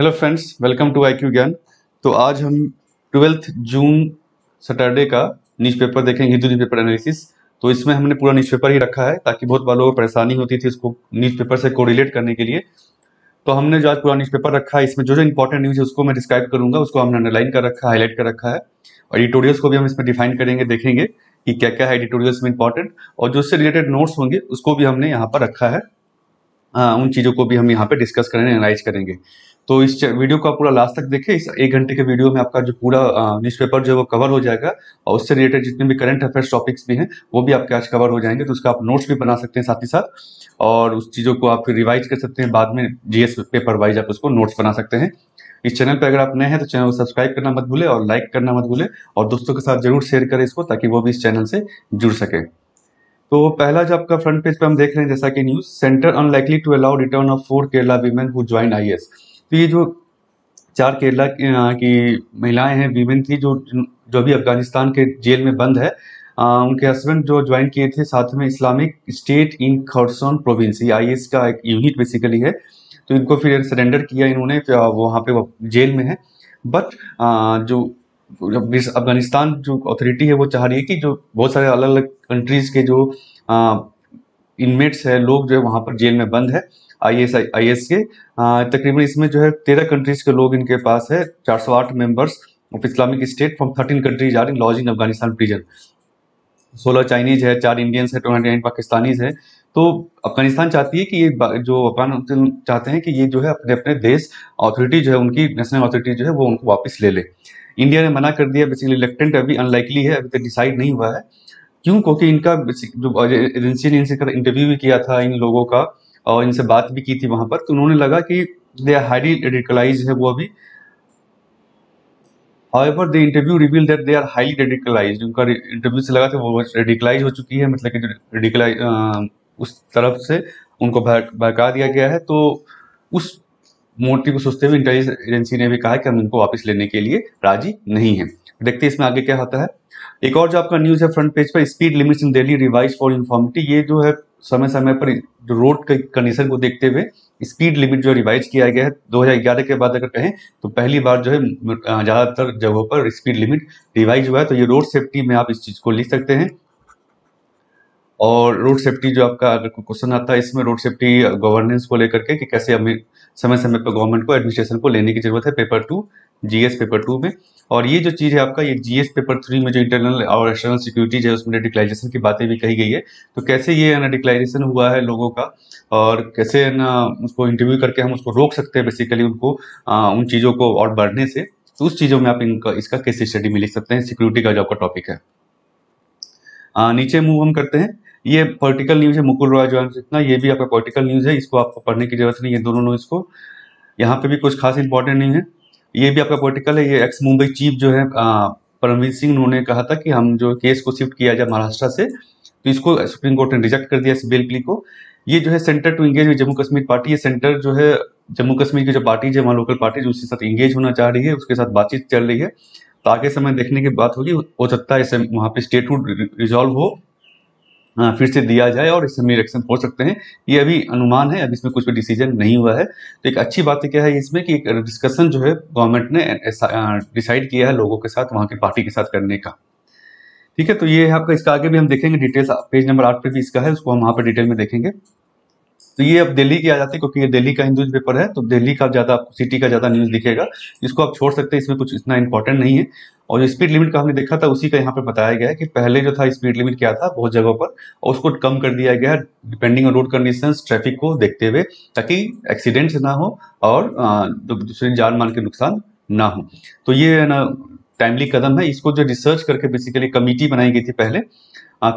Hello friends, welcome to IQ Gyan. तो आज हम 12 जून सैटरडे का न्यूज़पेपर देखेंगे, हिंदू न्यूज़पेपर एनालिसिस। तो इसमें हमने पूरा न्यूज़पेपर ही रखा है ताकि बहुत बार लोगों को परेशानी होती थी इसको न्यूज़पेपर से कोरिलेट करने के लिए। तो हमने जो आज पूरा न्यूज़पेपर रखा है, इसमें जो जो इंपॉर्टेंट न्यूज़ है उसको मैं डिस्क्राइब करूंगा, उसको हमने अंडरलाइन कर रखा है, हाईलाइट कर रखा है। और एडिटोरियल्स को भी हम इसमें डिफाइन करेंगे, देखेंगे कि क्या क्या है एडिटोरियल्स में इंपॉर्टेंट, और जो उससे रिलेटेड नोट्स होंगे उसको भी हमने यहाँ पर रखा है। उन चीज़ों को भी हम यहाँ पे डिस्कस करेंगे, एनालाइज करेंगे। तो इस वीडियो को आप पूरा लास्ट तक देखें। इस 1 घंटे के वीडियो में आपका जो पूरा न्यूज़पेपर जो है वो कवर हो जाएगा, और उससे रिलेटेड जितने भी करंट अफेयर्स टॉपिक्स भी हैं वो भी आपके आज कवर हो जाएंगे। तो उसका आप नोट्स भी बना सकते हैं साथ ही साथ, और उस चीज़ों को आप फिर रिवाइज कर सकते हैं बाद में, जीएस पेपर वाइज आप उसको नोट्स बना सकते हैं। इस चैनल पर अगर आप नए हैं तो चैनल को सब्सक्राइब करना मत भूलें और लाइक करना मत भूलें, और दोस्तों के साथ जरूर शेयर करें इसको, ताकि वो भी इस चैनल से जुड़ सके। तो पहला जो आपका फ्रंट पेज पे हम देख रहे हैं, जैसा कि news, centre unlikely to allow return of 4 Kerala women who join IAS। तो ये जो 4 केरला की महिलाएं हैं, वीमेन थी, जो अभी अफगानिस्तान के जेल में बंद है। उनके हस्बैंड जो ज्वाइन किए थे साथ में इस्लामिक स्टेट इन खरसोन प्रोविंस, ये IAS का एक यूनिट बेसिकली है। तो इनको फिर सरेंडर किया इन्होंने, वो वहाँ पे वो जेल में है। बट जो अफगानिस्तान जो अथॉरिटी है वो चाह रही है कि जो बहुत सारे अलग अलग कंट्रीज के जो इनमेट्स है, लोग जो है वहाँ पर जेल में बंद है IAS के। तकरीबन इसमें जो है 13 कंट्रीज के लोग इनके पास है, 408 members of Islamic State from 13 countries are in lodged in Afghanistan prison. 16 Chinese है, 4 इंडियंस है, 29 पाकिस्तानीज है। तो अफगानिस्तान चाहती है कि ये जो अफगान चाहते हैं कि ये जो है अपने अपने देश अथॉरिटी जो है, उनकी नेशनल अथॉरिटी जो है वो उनको वापस ले ले। इंडिया ने मना कर दिया, बेसिकली रिलेक्टेंट, अभी अनलाइकली है, अभी तक डिसाइड नहीं हुआ है। क्यों? क्योंकि इनका जो एजेंसी ने इनसे इंटरव्यू भी किया था इन लोगों का, और इनसे बात भी की थी वहां पर, तो उन्होंने लगा कि दे आर हाईली रेडिकलाइज्ड है वो अभी। However, the interview revealed that they are highly radicalized। उनका इंटरव्यू से लगा था वो रेडिकलाइज हो चुकी है, मतलब कि जो रेडिकलाइज उस तरफ से उनको भड़का दिया गया है। तो उस मोटिव को सोचते हुए इंटेलिजेंस एजेंसी ने भी कहा कि हम इनको वापस लेने के लिए राजी नहीं है। देखते हैं इसमें आगे क्या होता है। एक और जो आपका न्यूज है फ्रंट पेज पर, speed limits in Delhi revise for uniformity. ये जो है समय समय पर जो रोड के कंडीशन को देखते हुए स्पीड लिमिट जो रिवाइज किया गया है 2011 के बाद, अगर कहें तो पहली बार जो है ज्यादातर जगहों पर स्पीड लिमिट रिवाइज हुआ है। तो ये रोड सेफ्टी में आप इस चीज को लिख सकते हैं। और रोड सेफ्टी जो आपका अगर कोई क्वेश्चन आता है इसमें, रोड सेफ्टी गवर्नेंस को लेकर के कि कैसे हमें समय समय पर गवर्नमेंट को एडमिनिस्ट्रेशन को लेने की जरूरत है, पेपर 2 GS पेपर 2 में। और ये जो चीज है आपका, ये GS पेपर 3 में जो इंटरनल और एक्सटर्नल सिक्योरिटी है उसमें रेडिकलाइजेशन की बातें भी कही गई है। तो कैसे ये रेडिकलाइजेशन हुआ है लोगों का, और कैसे ना उसको इंटरव्यू करके हम उसको रोक सकते हैं, बेसिकली उनको उन चीजों को और बढ़ने से। तो उस चीजों में आप इनका इसका केस स्टडी में लिख सकते हैं, सिक्योरिटी का जो आपका टॉपिक है। नीचे मूव हम करते हैं। ये पॉलिटिकल न्यूज है, मुकुल रॉय ज्वाइन जितना, ये भी आपका पॉलिटिकल न्यूज है, इसको आपको पढ़ने की जरूरत नहीं है, दोनों न्यूज को। यहाँ पे भी कुछ खास इंपॉर्टेंट नहीं है। ये भी आपका पॉलिटिकल है। ये एक्स मुंबई चीफ जो है परमवीर सिंह, उन्होंने कहा था कि हम जो केस को शिफ्ट किया जाए महाराष्ट्र से, तो इसको सुप्रीम कोर्ट ने रिजेक्ट कर दिया, इस बेल प्ली को। ये जो है centre to engage with Jammu Kashmir party, ये सेंटर जो है जम्मू कश्मीर की जो पार्टी है, वहाँ लोकल पार्टी जो उसके साथ इंगेज होना चाह रही है, उसके साथ बातचीत चल रही है। तो आगे समय देखने की बात होगी, हो सकता है इसे वहाँ पे स्टेटहुड रिजॉल्व हो, फिर से दिया जाए और इसमें इलेक्शन हो सकते हैं। ये अभी अनुमान है, अभी इसमें कुछ भी डिसीजन नहीं हुआ है। तो एक अच्छी बात क्या है इसमें कि एक डिस्कशन जो है गवर्नमेंट ने डिसाइड किया है लोगों के साथ, वहाँ की पार्टी के साथ करने का। ठीक है, तो ये है आपका, इसका आगे भी हम देखेंगे डिटेल्स, पेज नंबर 8 पे भी इसका है, उसको हम वहाँ पे डिटेल में देखेंगे। तो ये अब दिल्ली की आ जाती है, क्योंकि ये दिल्ली का हिंदू पेपर है, तो दिल्ली का ज्यादा आपको, सिटी का ज्यादा न्यूज दिखेगा। इसको आप छोड़ सकते हैं, इसमें कुछ इतना इंपॉर्टेंट नहीं है। और जो स्पीड लिमिट का हमने देखा था उसी का यहाँ पे बताया गया है कि पहले जो था स्पीड लिमिट क्या था बहुत जगहों पर, और उसको कम कर दिया गया है depending on road conditions, traffic को देखते हुए, ताकि एक्सीडेंट्स ना हो और दूसरे जान माल के नुकसान ना हो। तो ये ना टाइमली कदम है। इसको जो रिसर्च करके बेसिकली कमिटी बनाई गई थी पहले,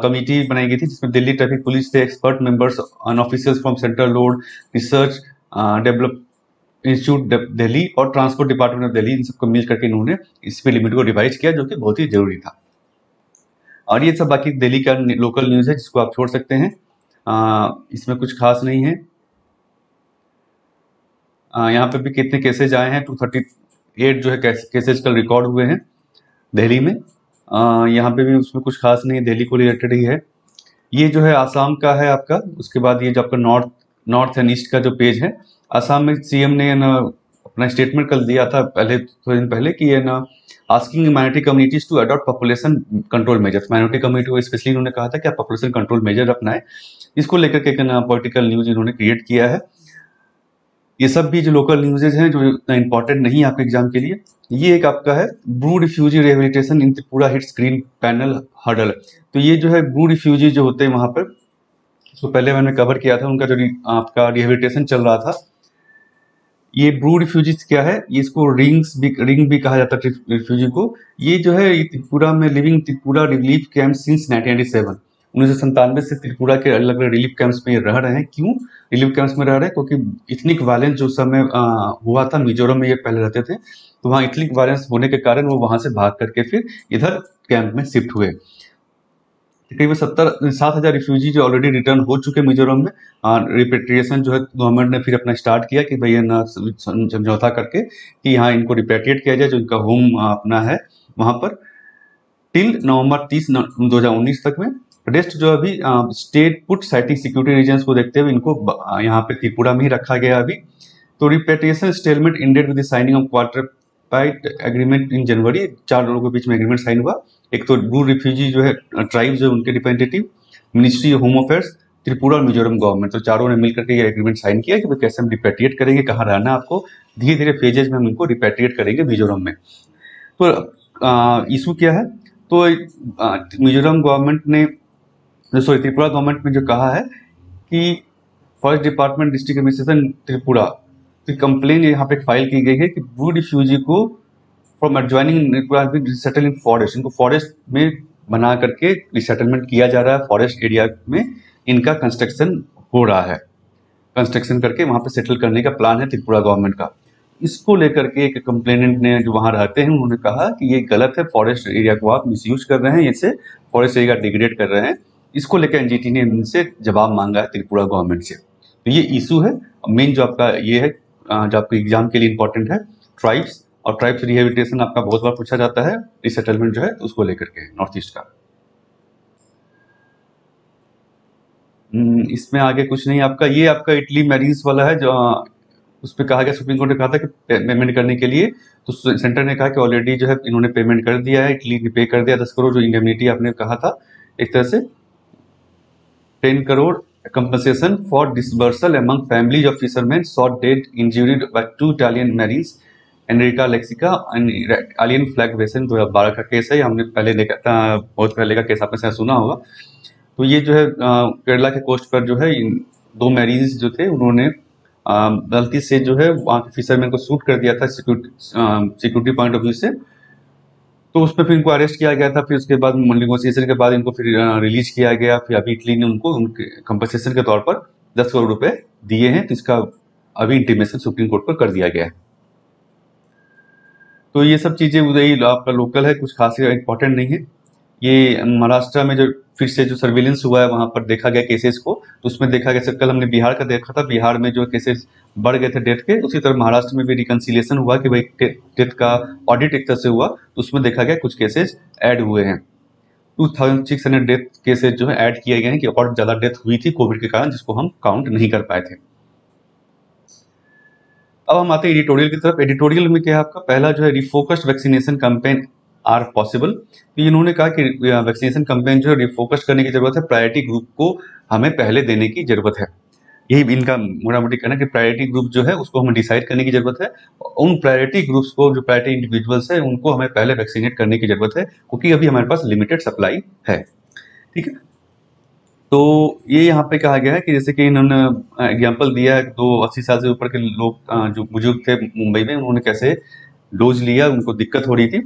कमेटी बनाई गई थी, जिसमें दिल्ली ट्रैफिक पुलिस से expert members and officers from central road research develop institute Delhi और ट्रांसपोर्ट डिपार्टमेंट ऑफ दिल्ली, इन सबको मिल करके इन्होंने स्पीड लिमिट को रिवाइज किया, जो कि बहुत ही जरूरी था। और ये सब बाकी दिल्ली का लोकल न्यूज है, जिसको आप छोड़ सकते हैं, इसमें कुछ खास नहीं है। यहाँ पे भी कितने केसेज आए हैं, 238 जो है केसेज कल रिकॉर्ड हुए हैं दिल्ली में। यहाँ पे भी उसमें कुछ खास नहीं है, दिल्ली को रिलेटेड ही है। ये जो है आसाम का है आपका। उसके बाद ये जो आपका नॉर्थ एंड ईस्ट का जो पेज है, आसाम में CM ने अपना स्टेटमेंट कल दिया था पहले, थोड़े दिन पहले, कि ये ना asking minority communities to adopt population control measures. Minority community को स्पेशली इन्होंने कहा था कि आप पॉपुलेशन कंट्रोल मेजर अपनाएं। इसको लेकर के एक पॉलिटिकल न्यूज इन्होंने क्रिएट किया है। ये सब भी जो लोकल न्यूज़ेज हैं जो इतना इंपॉर्टेंट नहीं है आपके एग्जाम के लिए। ये एक आपका है Bru refugee rehabilitation in Tripura hits green panel hurdle. तो ये जो है ब्रू रिफ्यूजी जो होते हैं वहां पर, तो पहले मैंने कवर किया था, उनका जो आपका रिहेबिलिटेशन चल रहा था। ये ब्रू रिफ्यूजीज क्या है, ये इसको रिंग भी कहा जाता है रिफ्यूजी को। ये जो है त्रिपुरा में living Tripura relief camp since 1997, 1997 से त्रिपुरा के अलग अलग रिलीफ कैंप्स में रह रहे हैं। क्यों रिलीफ कैंप्स में रह रहे हैं? क्योंकि इथनिक वायलेंस जो समय हुआ था मिजोरम में, ये पहले रहते थे, तो वहाँ इथनिक वायलेंस होने के कारण वो वहां से भाग करके फिर इधर कैंप में शिफ्ट हुए। तकरीबन 7,000 रिफ्यूजी जो ऑलरेडी रिटर्न हो चुके मिजोरम में। रिपेट्रिएशन जो है गवर्नमेंट ने फिर अपना स्टार्ट किया कि भैया ना समझौता करके कि यहाँ इनको रिपेट्रिएट किया जाए, जो इनका होम अपना है वहां पर, टिल नवंबर 30 2019 तक में। रेस्ट जो अभी state put citing security reasons को देखते हुए इनको यहाँ पे त्रिपुरा में ही रखा गया अभी। तो repatriation settlement ended with the signing of quadripartite agreement in January. 4 लोगों के बीच में एग्रीमेंट साइन हुआ। एक तो ब्रू रिफ्यूजी जो है ट्राइब जो उनके representative, ministry of home affairs, Tripura और मिजोरम गवर्नमेंट, तो चारों ने मिलकर के ये एग्रीमेंट साइन किया कि कैसे हम रिपेट्रिएट करेंगे, कहाँ रहना है आपको, धीरे धीरे फेजेज में हम इनको रिपेट्रिएट करेंगे मिजोरम में। तो इशू क्या है? तो मिजोरम गवर्नमेंट ने, सॉरी त्रिपुरा गवर्नमेंट ने जो कहा है कि forest department district administration Tripura की कंप्लेन यहाँ पे फाइल की गई है कि ब्रू रिफ्यूजी को from adjoining resettle in forest, इनको फॉरेस्ट में बना करके रिसेटलमेंट किया जा रहा है। फॉरेस्ट एरिया में इनका कंस्ट्रक्शन हो रहा है, कंस्ट्रक्शन करके वहां पे सेटल करने का प्लान है त्रिपुरा गवर्नमेंट का। इसको लेकर के एक कंप्लेनेंट ने जो वहां रहते हैं उन्होंने कहा कि ये गलत है, फॉरेस्ट एरिया को आप मिसयूज कर रहे हैं, इससे फॉरेस्ट एरिया डिग्रेड कर रहे हैं। इसको लेकर एनजीटी ने इनसे जवाब मांगा है त्रिपुरा गवर्नमेंट से। तो ये इशू है मेन जो आपका ये है, जो आपके एग्जाम के लिए इंपॉर्टेंट है, ट्राइब्स और ट्राइब्स रिहेबिलिटेशन आपका बहुत बार पूछा जाता है, रिसेटलमेंट जो है उसको लेकर के नॉर्थ ईस्ट का। इसमें आगे कुछ नहीं आपका, ये आपका इटली मैरीज वाला है जो उस पर कहा गया, सुप्रीम कोर्ट ने कहा था कि पेमेंट करने के लिए, तो सेंटर ने कहा कि ऑलरेडी जो है इन्होंने पेमेंट कर दिया है, इटली ने पे कर दिया 10 करोड़ जो इंडेमनिटी आपने कहा था, एक तरह से 10 crore compensation for disbursal among families of fisherman shot dead injured by 2 Italian marines Enrica Lexica and alien flag vessel. 2012 का केस है, हमने पहले देखा था, बहुत पहले का केस आपने शायद सुना होगा। तो ये जो है केरला के कोस्ट पर जो है इन 2 मैरीज जो थे उन्होंने गलती से जो है वहाँ के फिशरमैन को शूट कर दिया था सिक्योरिटी पॉइंट ऑफ व्यू से। तो उस पर फिर इनको अरेस्ट किया गया था, फिर उसके बाद नेगोशिएशन के बाद इनको फिर रिलीज किया गया। फिर अभी इटली ने उनको उनके कंपनसेशन के तौर पर 10 करोड़ रुपए दिए हैं, तो इसका अभी इंटीमेशन सुप्रीम कोर्ट पर कर दिया गया है। तो ये सब चीजें उधर आपका लोकल है, कुछ खास इंपॉर्टेंट नहीं है। ये महाराष्ट्र में जो फिर से जो सर्विलेंस हुआ है वहां पर देखा गया केसेस को, तो उसमें देखा गया, कल हमने बिहार का देखा था, बिहार में जो केसेस बढ़ गए थे डेथ के, उसी तरह महाराष्ट्र में भी रिकंसिलिएशन हुआ कि भाई डेथ का ऑडिट एक तरह से हुआ, तो उसमें देखा गया कुछ केसेस ऐड हुए हैं। 2600 डेथ केसेस जो है ऐड किए गए हैं कि और ज्यादा डेथ हुई थी कोविड के कारण, जिसको हम काउंट नहीं कर पाए थे। अब हम आते हैं एडिटोरियल की तरफ। एडिटोरियल में क्या है आपका, पहला जो है रिफोकस्ड वैक्सीनेशन कैंपेन आर पॉसिबल। तो इन्होंने कहा कि वैक्सीनेशन कैंपेन जो है रिफोकस करने की जरूरत है, प्रायोरिटी ग्रुप को हमें पहले देने की जरूरत है। यही इनका मोटा मोटी कहना कि प्रायोरिटी ग्रुप जो है उसको हमें डिसाइड करने की जरूरत है। उन प्रायोरिटी ग्रुप्स को, जो प्रायोरिटी इंडिविजुअल्स है, उनको हमें पहले वैक्सीनेट करने की जरूरत है, क्योंकि अभी हमारे पास लिमिटेड सप्लाई है। ठीक है, तो ये यहाँ पे कहा गया है कि जैसे कि इन्होंने एग्जाम्पल दिया है, 80 साल से ऊपर के लोग जो बुजुर्ग थे मुंबई में, उन्होंने कैसे डोज लिया, उनको दिक्कत हो रही थी।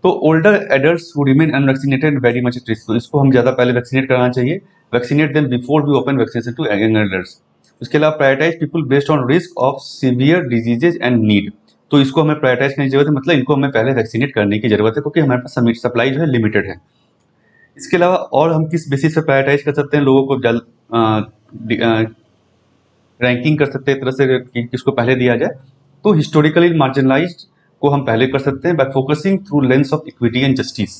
तो older adults who remain unvaccinated very much at risk, तो इसको हम ज्यादा पहले वैक्सीनेट कराना चाहिए। Vaccinate them before we open vaccination to young adults. उसके अलावा prioritise people based on risk of severe diseases and need, तो इसको हमें प्रायोरिटाइज करने की जरूरत है, मतलब इनको हमें पहले वैक्सीनेट करने की जरूरत है, क्योंकि हमारे पास सप्लाई जो है लिमिटेड है। इसके अलावा और हम किस बेसिस पे प्रायोरिटाइज कर सकते हैं लोगों को, जल्द रैंकिंग कर सकते हैं एक तरह से कि किसको पहले दिया जाए। तो हिस्टोरिकली मार्जिनलाइज्ड को हम पहले कर सकते हैं bye focusing through lens of equity and justice.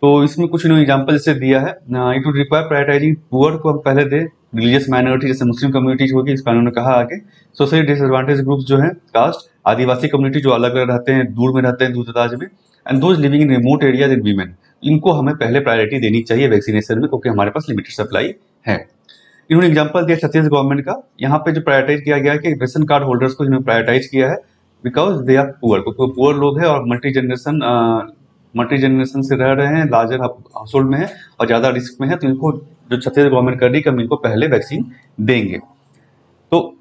तो इसमें कुछ इन्होंने एग्जांपल जैसे दिया है, it would require prioritising poor को हम पहले दें, रिलीजियस माइनॉरिटी जैसे मुस्लिम कम्युनिटीज होगी, इसका उन्होंने कहा आगे। सोशली डिसएडवांटेज ग्रुप्स जो हैं, कास्ट, आदिवासी कम्युनिटी जो अलग अलग रहते हैं, दूर में रहते हैं, दूर दराज में, and those living in remote areas in women, इनको हमें पहले प्रायोरिटी देनी चाहिए वैक्सीनेशन में, क्योंकि हमारे पास लिमिटेड सप्लाई है। इन्होंने एग्जांपल दिया छत्तीसगढ़ गवर्नमेंट का। यहाँ पे जो प्रायोरिटाइज किया गया है कि रेशन कार्ड होल्डर्स को इन्होंने प्रायोरिटाइज किया है बिकॉज दे आर पुअर, क्योंकि पुअर लोग हैं और मल्टी जनरेशन से रह रहे हैं, लार्जर हाउस होल्ड में है और ज़्यादा रिस्क में है, तो इनको जो छत्तीसगढ़ गवर्नमेंट कर रही है कि हम इनको पहले वैक्सीन देंगे। तो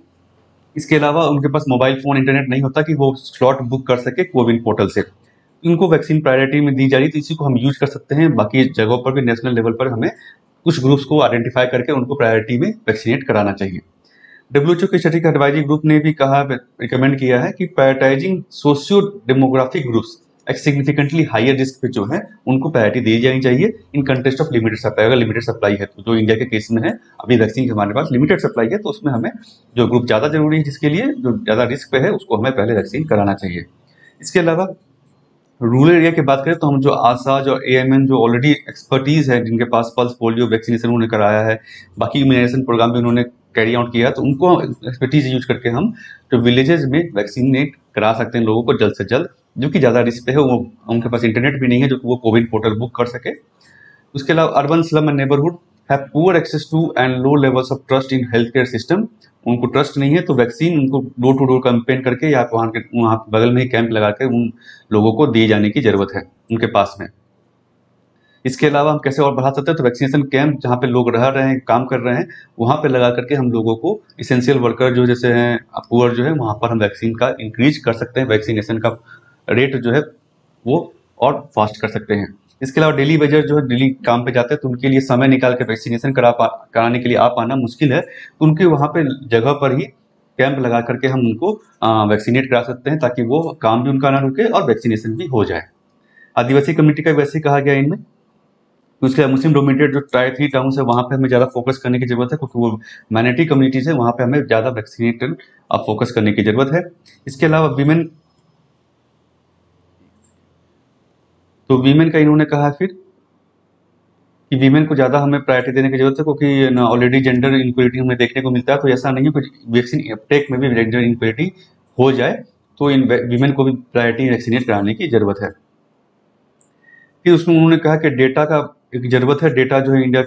इसके अलावा उनके पास मोबाइल फोन इंटरनेट नहीं होता कि वो स्लॉट बुक कर सके कोविन पोर्टल से, इनको वैक्सीन प्रायोरिटी में दी जा रही है, तो इसी को हम यूज कर सकते हैं। बाकी जगहों पर भी नेशनल लेवल पर हमें कुछ ग्रुप्स को आइडेंटिफाई करके उनको प्रायोरिटी में वैक्सीनेट कराना चाहिए। डब्ल्यूएचओ के स्टैटिक एडवाइजरी ग्रुप ने भी कहा, रिकमेंड किया है कि प्रायोरिटाइजिंग सोशियो डेमोग्राफिक ग्रुप्स एक सिग्निफिकेंटली हायर रिस्क पे जो है उनको प्रायोरिटी दी जानी चाहिए इन कंटेस्ट ऑफ लिमिटेड सप्लाई। अगर लिमिटेड सप्लाई है तो जो इंडिया के केस में है, अभी वैक्सीन हमारे पास लिमिटेड सप्लाई है, तो उसमें हमें जो ग्रुप ज़्यादा जरूरी है, जिसके लिए जो ज़्यादा रिस्क पे है, उसको हमें पहले वैक्सीन कराना चाहिए। इसके अलावा रूरल एरिया की बात करें तो हम जो आसाज और एएमएन जो ऑलरेडी एक्सपर्टीज है, जिनके पास पल्स पोलियो वैक्सीनेशन उन्होंने कराया है, बाकी इम्यूनाइजेशन प्रोग्राम भी उन्होंने कैरी आउट किया है, तो उनको एक्सपर्टीज यूज करके हम जो विलेजेस में वैक्सीनेट करा सकते हैं लोगों को जल्द से जल्द, जो कि ज़्यादा रिस्क पे है, वो उनके पास इंटरनेट भी नहीं है जो कि वो कोविन पोर्टल बुक कर सके। उसके अलावा urban slum and neighbourhood have poor access to and low levels of trust in health care system, उनको ट्रस्ट नहीं है, तो वैक्सीन उनको डोर टू डोर कैंपेन करके या वहाँ बगल में ही कैंप लगा कर उन लोगों को दिए जाने की जरूरत है उनके पास में। इसके अलावा हम कैसे और बढ़ा सकते हैं, तो वैक्सीनेशन कैंप जहाँ पे लोग रह रहे हैं, काम कर रहे हैं, वहाँ पे लगा करके हम लोगों को इसेंशियल वर्कर जो जैसे हैं पुअर जो है, वहाँ पर हम वैक्सीन का इंक्रीज कर सकते हैं, वैक्सीनेशन का रेट जो है वो और फास्ट कर सकते हैं। इसके अलावा डेली वेजर जो है डेली काम पे जाते हैं, तो उनके लिए समय निकाल के वैक्सीनेशन कराने के लिए आ पाना मुश्किल है, तो उनके वहाँ पे जगह पर ही कैंप लगा करके हम उनको वैक्सीनेट करा सकते हैं, ताकि वो काम भी उनका ना रुके और वैक्सीनेशन भी हो जाए। आदिवासी कम्युनिटी का वैसे कहा गया इनमें। तो उसके मुस्लिम डोमिनेटेड जो टायर 3 टाउन्स है, वहाँ पे हमें ज़्यादा फोकस करने की जरूरत है, क्योंकि वो माइनॉरिटी कम्युनिटीज है, वहाँ पे हमें ज़्यादा वैक्सीनेटेड फोकस करने की जरूरत है। इसके अलावा वीमेन का इन्होंने कहा फिर कि वीमेन को ज़्यादा हमें प्रायोरिटी देने की जरूरत है, क्योंकि ऑलरेडी जेंडर इनक्वलिटी हमें देखने को मिलता है, तो ऐसा नहीं है कि वैक्सीन अपटेक में भी जेंडर इनक्वलिटी हो जाए, तो इन वीमेन को भी प्रायोरिटी वैक्सीनेट कराने की जरूरत है। फिर उसमें उन्होंने कहा कि डेटा का एक जरूरत है, डेटा जो है इंडिया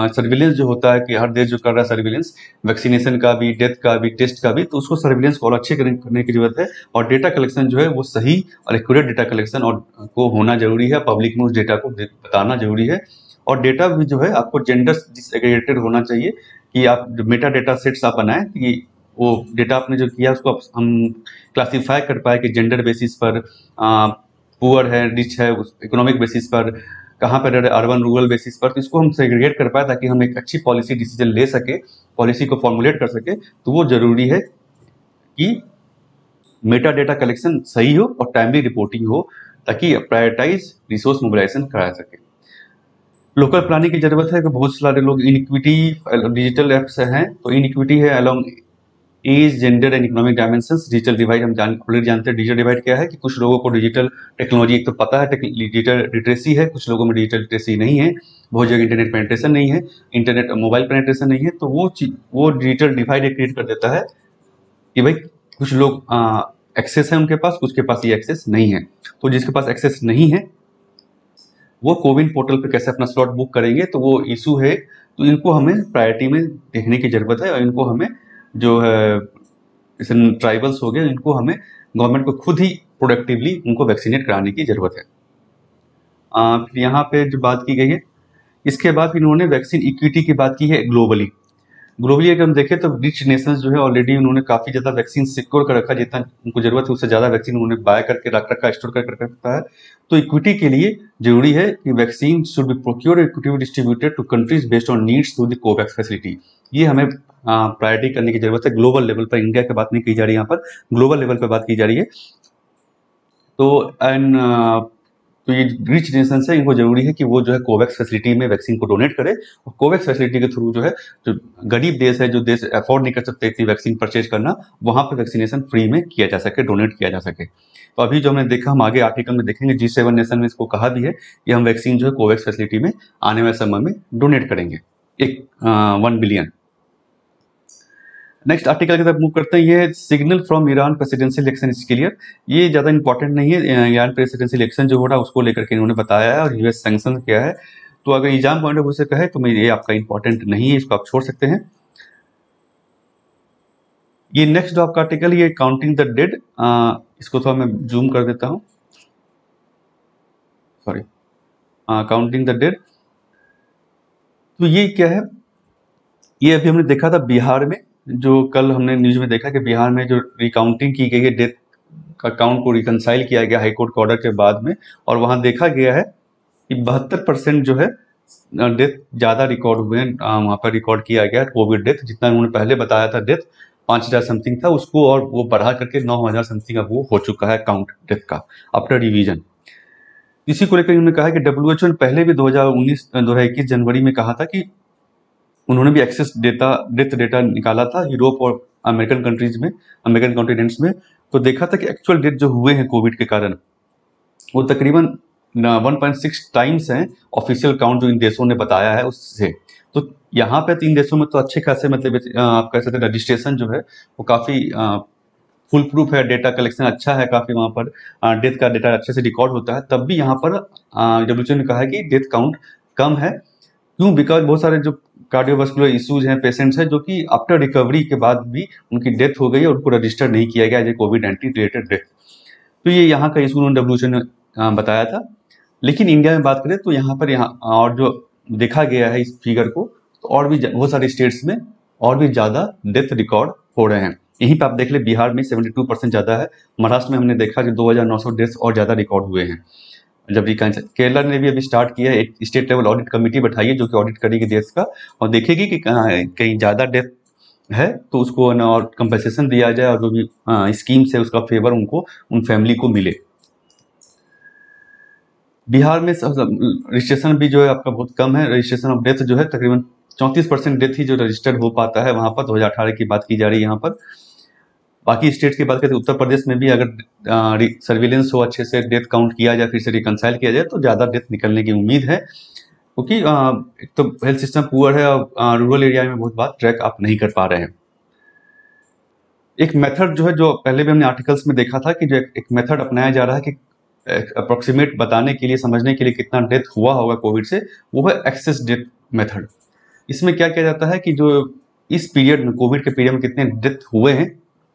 सर्विलेंस जो होता है कि हर देश जो कर रहा है सर्विलेंस, वैक्सीनेशन का भी, डेथ का भी, टेस्ट का भी, तो उसको सर्विलेंस को और अच्छे करने की जरूरत है, और डेटा कलेक्शन जो है वो सही और एक्यूरेट डेटा कलेक्शन और को होना जरूरी है, पब्लिक में उस डेटा को बताना जरूरी है। और डेटा भी जो है आपको जेंडर डिसएग्रीगेटेड होना चाहिए, कि आप जो मेटा डेटा सेट्स आप बनाएं कि वो डेटा आपने जो किया उसको हम क्लासीफाई कर पाए कि जेंडर बेसिस पर, पुअर है, रिच है, इकोनॉमिक बेसिस पर, कहाँ पर अर्बन रूरल बेसिस पर, तो इसको हम सेग्रीगेट कर पाए ताकि हम एक अच्छी पॉलिसी डिसीजन ले सके, पॉलिसी को फॉर्मुलेट कर सके। तो वो जरूरी है कि मेटा डेटा कलेक्शन सही हो और टाइमली रिपोर्टिंग हो, ताकि प्रायोरिटाइज रिसोर्स मोबिलाइजेशन करा सके। लोकल प्लानिंग की जरूरत है कि बहुत सारे लोग इनइक्विटी डिजिटल एप्स हैं, तो इनइक्विटी है along age, gender and economic dimensions. Digital divide हम ऑलरेडी जानते हैं। डिजिटल डिवाइड क्या है कि कुछ लोगों को डिजिटल टेक्नोलॉजी एक तो पता है, डिजिटल लिटरेसी है, कुछ लोगों में डिजिटल लिटरेसी नहीं है, बहुत जगह इंटरनेट पेनिट्रेशन नहीं है, इंटरनेट मोबाइल पेनिट्रेशन नहीं है, तो वो डिजिटल डिवाइड क्रिएट कर देता है कि भाई कुछ लोग एक्सेस है उनके पास, कुछ के पास ये एक्सेस नहीं है। तो जिसके पास एक्सेस नहीं है वो कोविन पोर्टल पे कैसे अपना स्लॉट बुक करेंगे, तो वो इशू है। तो इनको हमें प्रायोरिटी में देखने की जरूरत है, और इनको हमें जो है जैसे ट्राइबल्स हो गए, इनको हमें गवर्नमेंट को खुद ही प्रोडक्टिवली उनको वैक्सीनेट कराने की जरूरत है। फिर यहाँ पे जो बात की गई है, इसके बाद इन्होंने वैक्सीन इक्विटी की बात की है ग्लोबली। ग्लोबली अगर हम देखें तो रिच नेशंस जो है ऑलरेडी उन्होंने काफ़ी ज़्यादा वैक्सीन सिक्योर कर रखा, जितना उनको जरूरत है उससे ज़्यादा वैक्सीन उन्होंने बाय करके रख रखा, स्टोर करके रखा है। तो इक्विटी के लिए जरूरी है कि vaccine should be procured equity distributed to countries based on needs through the Covax facility. ये हमें प्रायोरिटी करने की जरूरत है ग्लोबल लेवल पर। इंडिया की बात नहीं की जा रही, यहाँ पर ग्लोबल लेवल पर बात की जा रही है। तो ये रिच नेशंस है, इनको जरूरी है कि वो जो है कोवैक्स फैसिलिटी में वैक्सीन को डोनेट करे, और कोवैक्स फैसिलिटी के थ्रू जो है जो गरीब देश है, जो देश अफोर्ड नहीं कर सकते इतनी वैक्सीन परचेज करना, वहां पे वैक्सीनेशन फ्री में किया जा सके, डोनेट किया जा सके। तो अभी जो हमने देखा, हम आगे आर्टिकल में देखेंगे, G7 नेशन में इसको कहा भी है कि हम वैक्सीन जो है कोवैक्स फैसिलिटी में आने वाले समय में डोनेट करेंगे 1 बिलियन। नेक्स्ट आर्टिकल की तरफ मूव करते हैं। ये signal from Iran presidential election is clear. ये ज़्यादा इंपॉर्टेंट नहीं है, ईरान प्रेसिडेंशियल इलेक्शन जो हो रहा है उसको लेकर के इन्होंने बताया है और यूएस सैंक्शन किया है। तो अगर एग्जाम पॉइंट ऑफ व्यू से कहे तो ये आपका इंपॉर्टेंट नहीं है, इसको आप छोड़ सकते हैं। ये नेक्स्ट जो आपका आर्टिकल, ये काउंटिंग द डेड, इसको थोड़ा मैं जूम कर देता हूँ, सॉरी, काउंटिंग द डेड। तो ये क्या है, ये अभी हमने देखा था बिहार में, जो कल हमने न्यूज में देखा कि बिहार में जो रिकाउंटिंग की गई है, डेथ का काउंट को रिकनसाइल किया गया हाईकोर्ट के ऑर्डर के बाद में, और वहां देखा गया है कि 72% जो है डेथ ज़्यादा रिकॉर्ड हुए हैं, वहाँ पर रिकॉर्ड किया गया कोविड डेथ। जितना उन्होंने पहले बताया था डेथ 5,000 समथिंग था उसको, और वो बढ़ा करके 9,000 समथिंग अब वो हो चुका है काउंट डेथ का आफ्टर रिवीजन। इसी को लेकर उन्होंने कहा कि डब्ल्यूएचओ ने पहले भी 2021 जनवरी में कहा था कि उन्होंने भी एक्सेस डेटा डेथ डेटा निकाला था यूरोप और अमेरिकन कंट्रीज में, अमेरिकन कॉन्टिनेंट्स में। तो देखा था कि एक्चुअल डेथ जो हुए हैं कोविड के कारण वो तकरीबन 1.6 टाइम्स हैं ऑफिशियल काउंट जो इन देशों ने बताया है उससे। तो यहाँ पे 3 देशों में तो अच्छे खासे मतलब आप कह सकते हैं रजिस्ट्रेशन जो है वो काफ़ी फुल प्रूफ है, डेटा कलेक्शन अच्छा है काफ़ी, वहाँ पर डेथ का डेटा अच्छे से रिकॉर्ड होता है। तब भी यहाँ पर डब्ल्यूएचओ ने कहा है कि डेथ काउंट कम है। क्यों? बिकॉज बहुत सारे जो कार्डियोवास्कुलर इश्यूज हैं, पेशेंट्स हैं जो कि आफ्टर रिकवरी के बाद भी उनकी डेथ हो गई और उनको रजिस्टर नहीं किया गया एज ए कोविड-19 रिलेटेड डेथ। तो ये यहाँ का इशू उन्होंने डब्ल्यूएचओ ने बताया था। लेकिन इंडिया में बात करें तो यहाँ पर और जो देखा गया है इस फिगर को, तो और भी बहुत सारे स्टेट्स में और भी ज़्यादा डेथ रिकॉर्ड हो रहे हैं। यहीं पे आप देख ले बिहार में 72% ज़्यादा है, महाराष्ट्र में हमने देखा कि 2,900 डेथ्स और ज़्यादा रिकॉर्ड हुए हैं। जब रिकॉन्सिल केरला ने भी अभी स्टार्ट किया है, एक स्टेट लेवल ऑडिट कमेटी बैठाई है जो कि ऑडिट करेगी देश का और देखेगी कि कहीं ज़्यादा डेथ है तो उसको ना और कंपनसेशन दिया जाए और जो भी स्कीम्स है उसका फेवर उनको उन फैमिली को मिले। बिहार में रजिस्ट्रेशन भी जो है आपका बहुत कम है, रजिस्ट्रेशन ऑफ डेथ जो है तकरीबन 34% डेथ ही जो रजिस्टर्ड हो पाता है वहाँ पर। 2018 की बात की जा रही है यहाँ पर। बाकी स्टेट्स की बात करें तो उत्तर प्रदेश में भी अगर सर्विलेंस हो अच्छे से, डेथ काउंट किया जाए, फिर से रिकनसाइल किया जाए तो ज़्यादा डेथ निकलने की उम्मीद है, क्योंकि एक तो हेल्थ सिस्टम पुअर है और रूरल एरिया में बहुत बार ट्रैक आप नहीं कर पा रहे हैं। एक मेथड जो है, जो पहले भी हमने आर्टिकल्स में देखा था कि जो एक मेथड अपनाया जा रहा है कि अप्रोक्सीमेट बताने के लिए, समझने के लिए कितना डेथ हुआ होगा कोविड से, वो है एक्सेस डेथ मेथड। इसमें क्या किया जाता है कि जो इस पीरियड में, कोविड के पीरियड में कितने डेथ हुए हैं,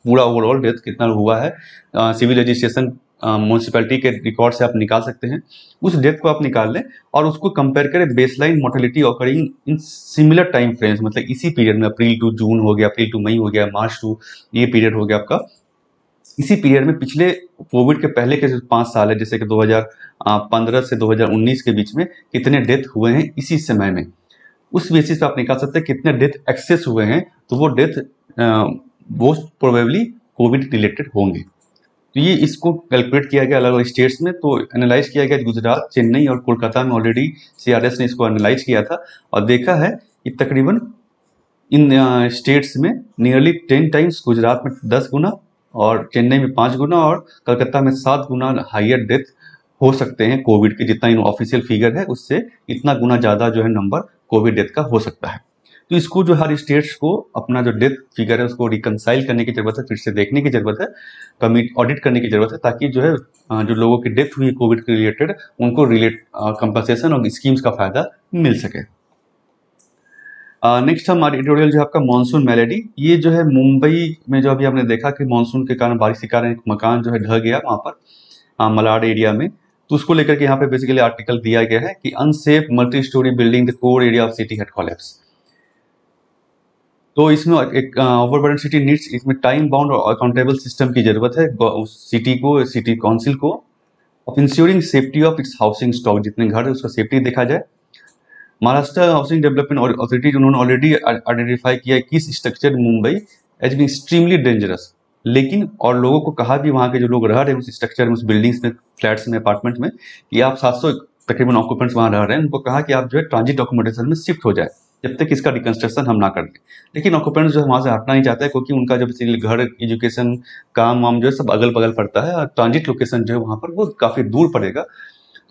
पूरा ओवरऑल डेथ कितना हुआ है, सिविल रजिस्ट्रेशन म्यूनसिपैलिटी के रिकॉर्ड से आप निकाल सकते हैं। उस डेथ को आप निकाल लें और उसको कंपेयर करें baseline mortality occurring in similar time frames, मतलब इसी पीरियड में अप्रैल टू जून हो गया, अप्रैल टू मई हो गया, मार्च टू ये पीरियड हो गया आपका। इसी पीरियड में पिछले कोविड के पहले के जो 5 साल है, जैसे कि 2015 से 2019 के बीच में कितने डेथ हुए हैं इसी समय में, उस बेसिस पे आप निकाल सकते हैं कितने डेथ एक्सेस हुए हैं। तो वो death most probably Covid related होंगे। तो ये इसको कैलकुलेट किया गया अलग अलग स्टेट्स में, तो एनालाइज किया गया गुजरात, चेन्नई और कोलकाता में। ऑलरेडी सीआरएस ने इसको एनालाइज किया था और देखा है कि तकरीबन इन स्टेट्स में नियरली 10 टाइम्स, गुजरात में 10 गुना और चेन्नई में 5 गुना और कलकत्ता में 7 गुना हाइयर डेथ हो सकते हैं कोविड के। जितना इन ऑफिशियल फिगर है उससे इतना गुना ज़्यादा जो है नंबर कोविड डेथ का हो सकता है। तो इसको जो हर स्टेट्स को अपना जो डेथ फिगर है उसको रिकनसाइल करने की जरूरत है, फिर से देखने की जरूरत है, कमिट ऑडिट करने की जरूरत है, ताकि जो है जो लोगों की डेथ हुई कोविड के रिलेटेड उनको कंपनसेशन और स्कीम्स का फायदा मिल सके। नेक्स्ट हमारी एडिटोरियल जो है आपका मानसून मेलेडी। ये जो है मुंबई में जो अभी आपने देखा कि मानसून के कारण, बारिश के कारण एक मकान जो है ढह गया वहाँ पर मलाड एरिया में। तो उसको लेकर के यहाँ पे बेसिकली आर्टिकल दिया गया है कि unsafe multi storey building the core area of city had collapse. तो इसमें एक ओवरबर्डन सिटी नीड्स, इसमें टाइम बाउंड और अकाउंटेबल सिस्टम की जरूरत है सिटी को, सिटी काउंसिल को, of ensuring safety of its housing stock. जितने घर है उसका सेफ्टी देखा जाए। महाराष्ट्र हाउसिंग डेवलपमेंट अथॉरिटी उन्होंने ऑलरेडी आइडेंटिफाई किया किस structure Mumbai as being extremely dangerous, लेकिन और लोगों को कहा भी वहाँ के जो लोग रह रहे हैं उस स्ट्रक्चर में, उस बिल्डिंग्स में, फ्लैट्स में, अपार्टमेंट में, कि आप 700 तकरीबन ऑक्यूपेंट्स वहाँ रह रहे हैं, उनको कहा कि आप जो है ट्रांजिट अकोमोडेशन में शिफ्ट हो जाए जब तक इसका रिकंस्ट्रक्शन हम ना कर दें। लेकिन ऑक्यूपेंट्स जो है वहाँ से हटना नहीं चाहता है, क्योंकि उनका जो बेसिकली घर, एजुकेशन, काम वाम जो है सब अगल बगल पड़ता है और ट्रांजिट लोकेशन जो है वहाँ पर वो काफ़ी दूर पड़ेगा।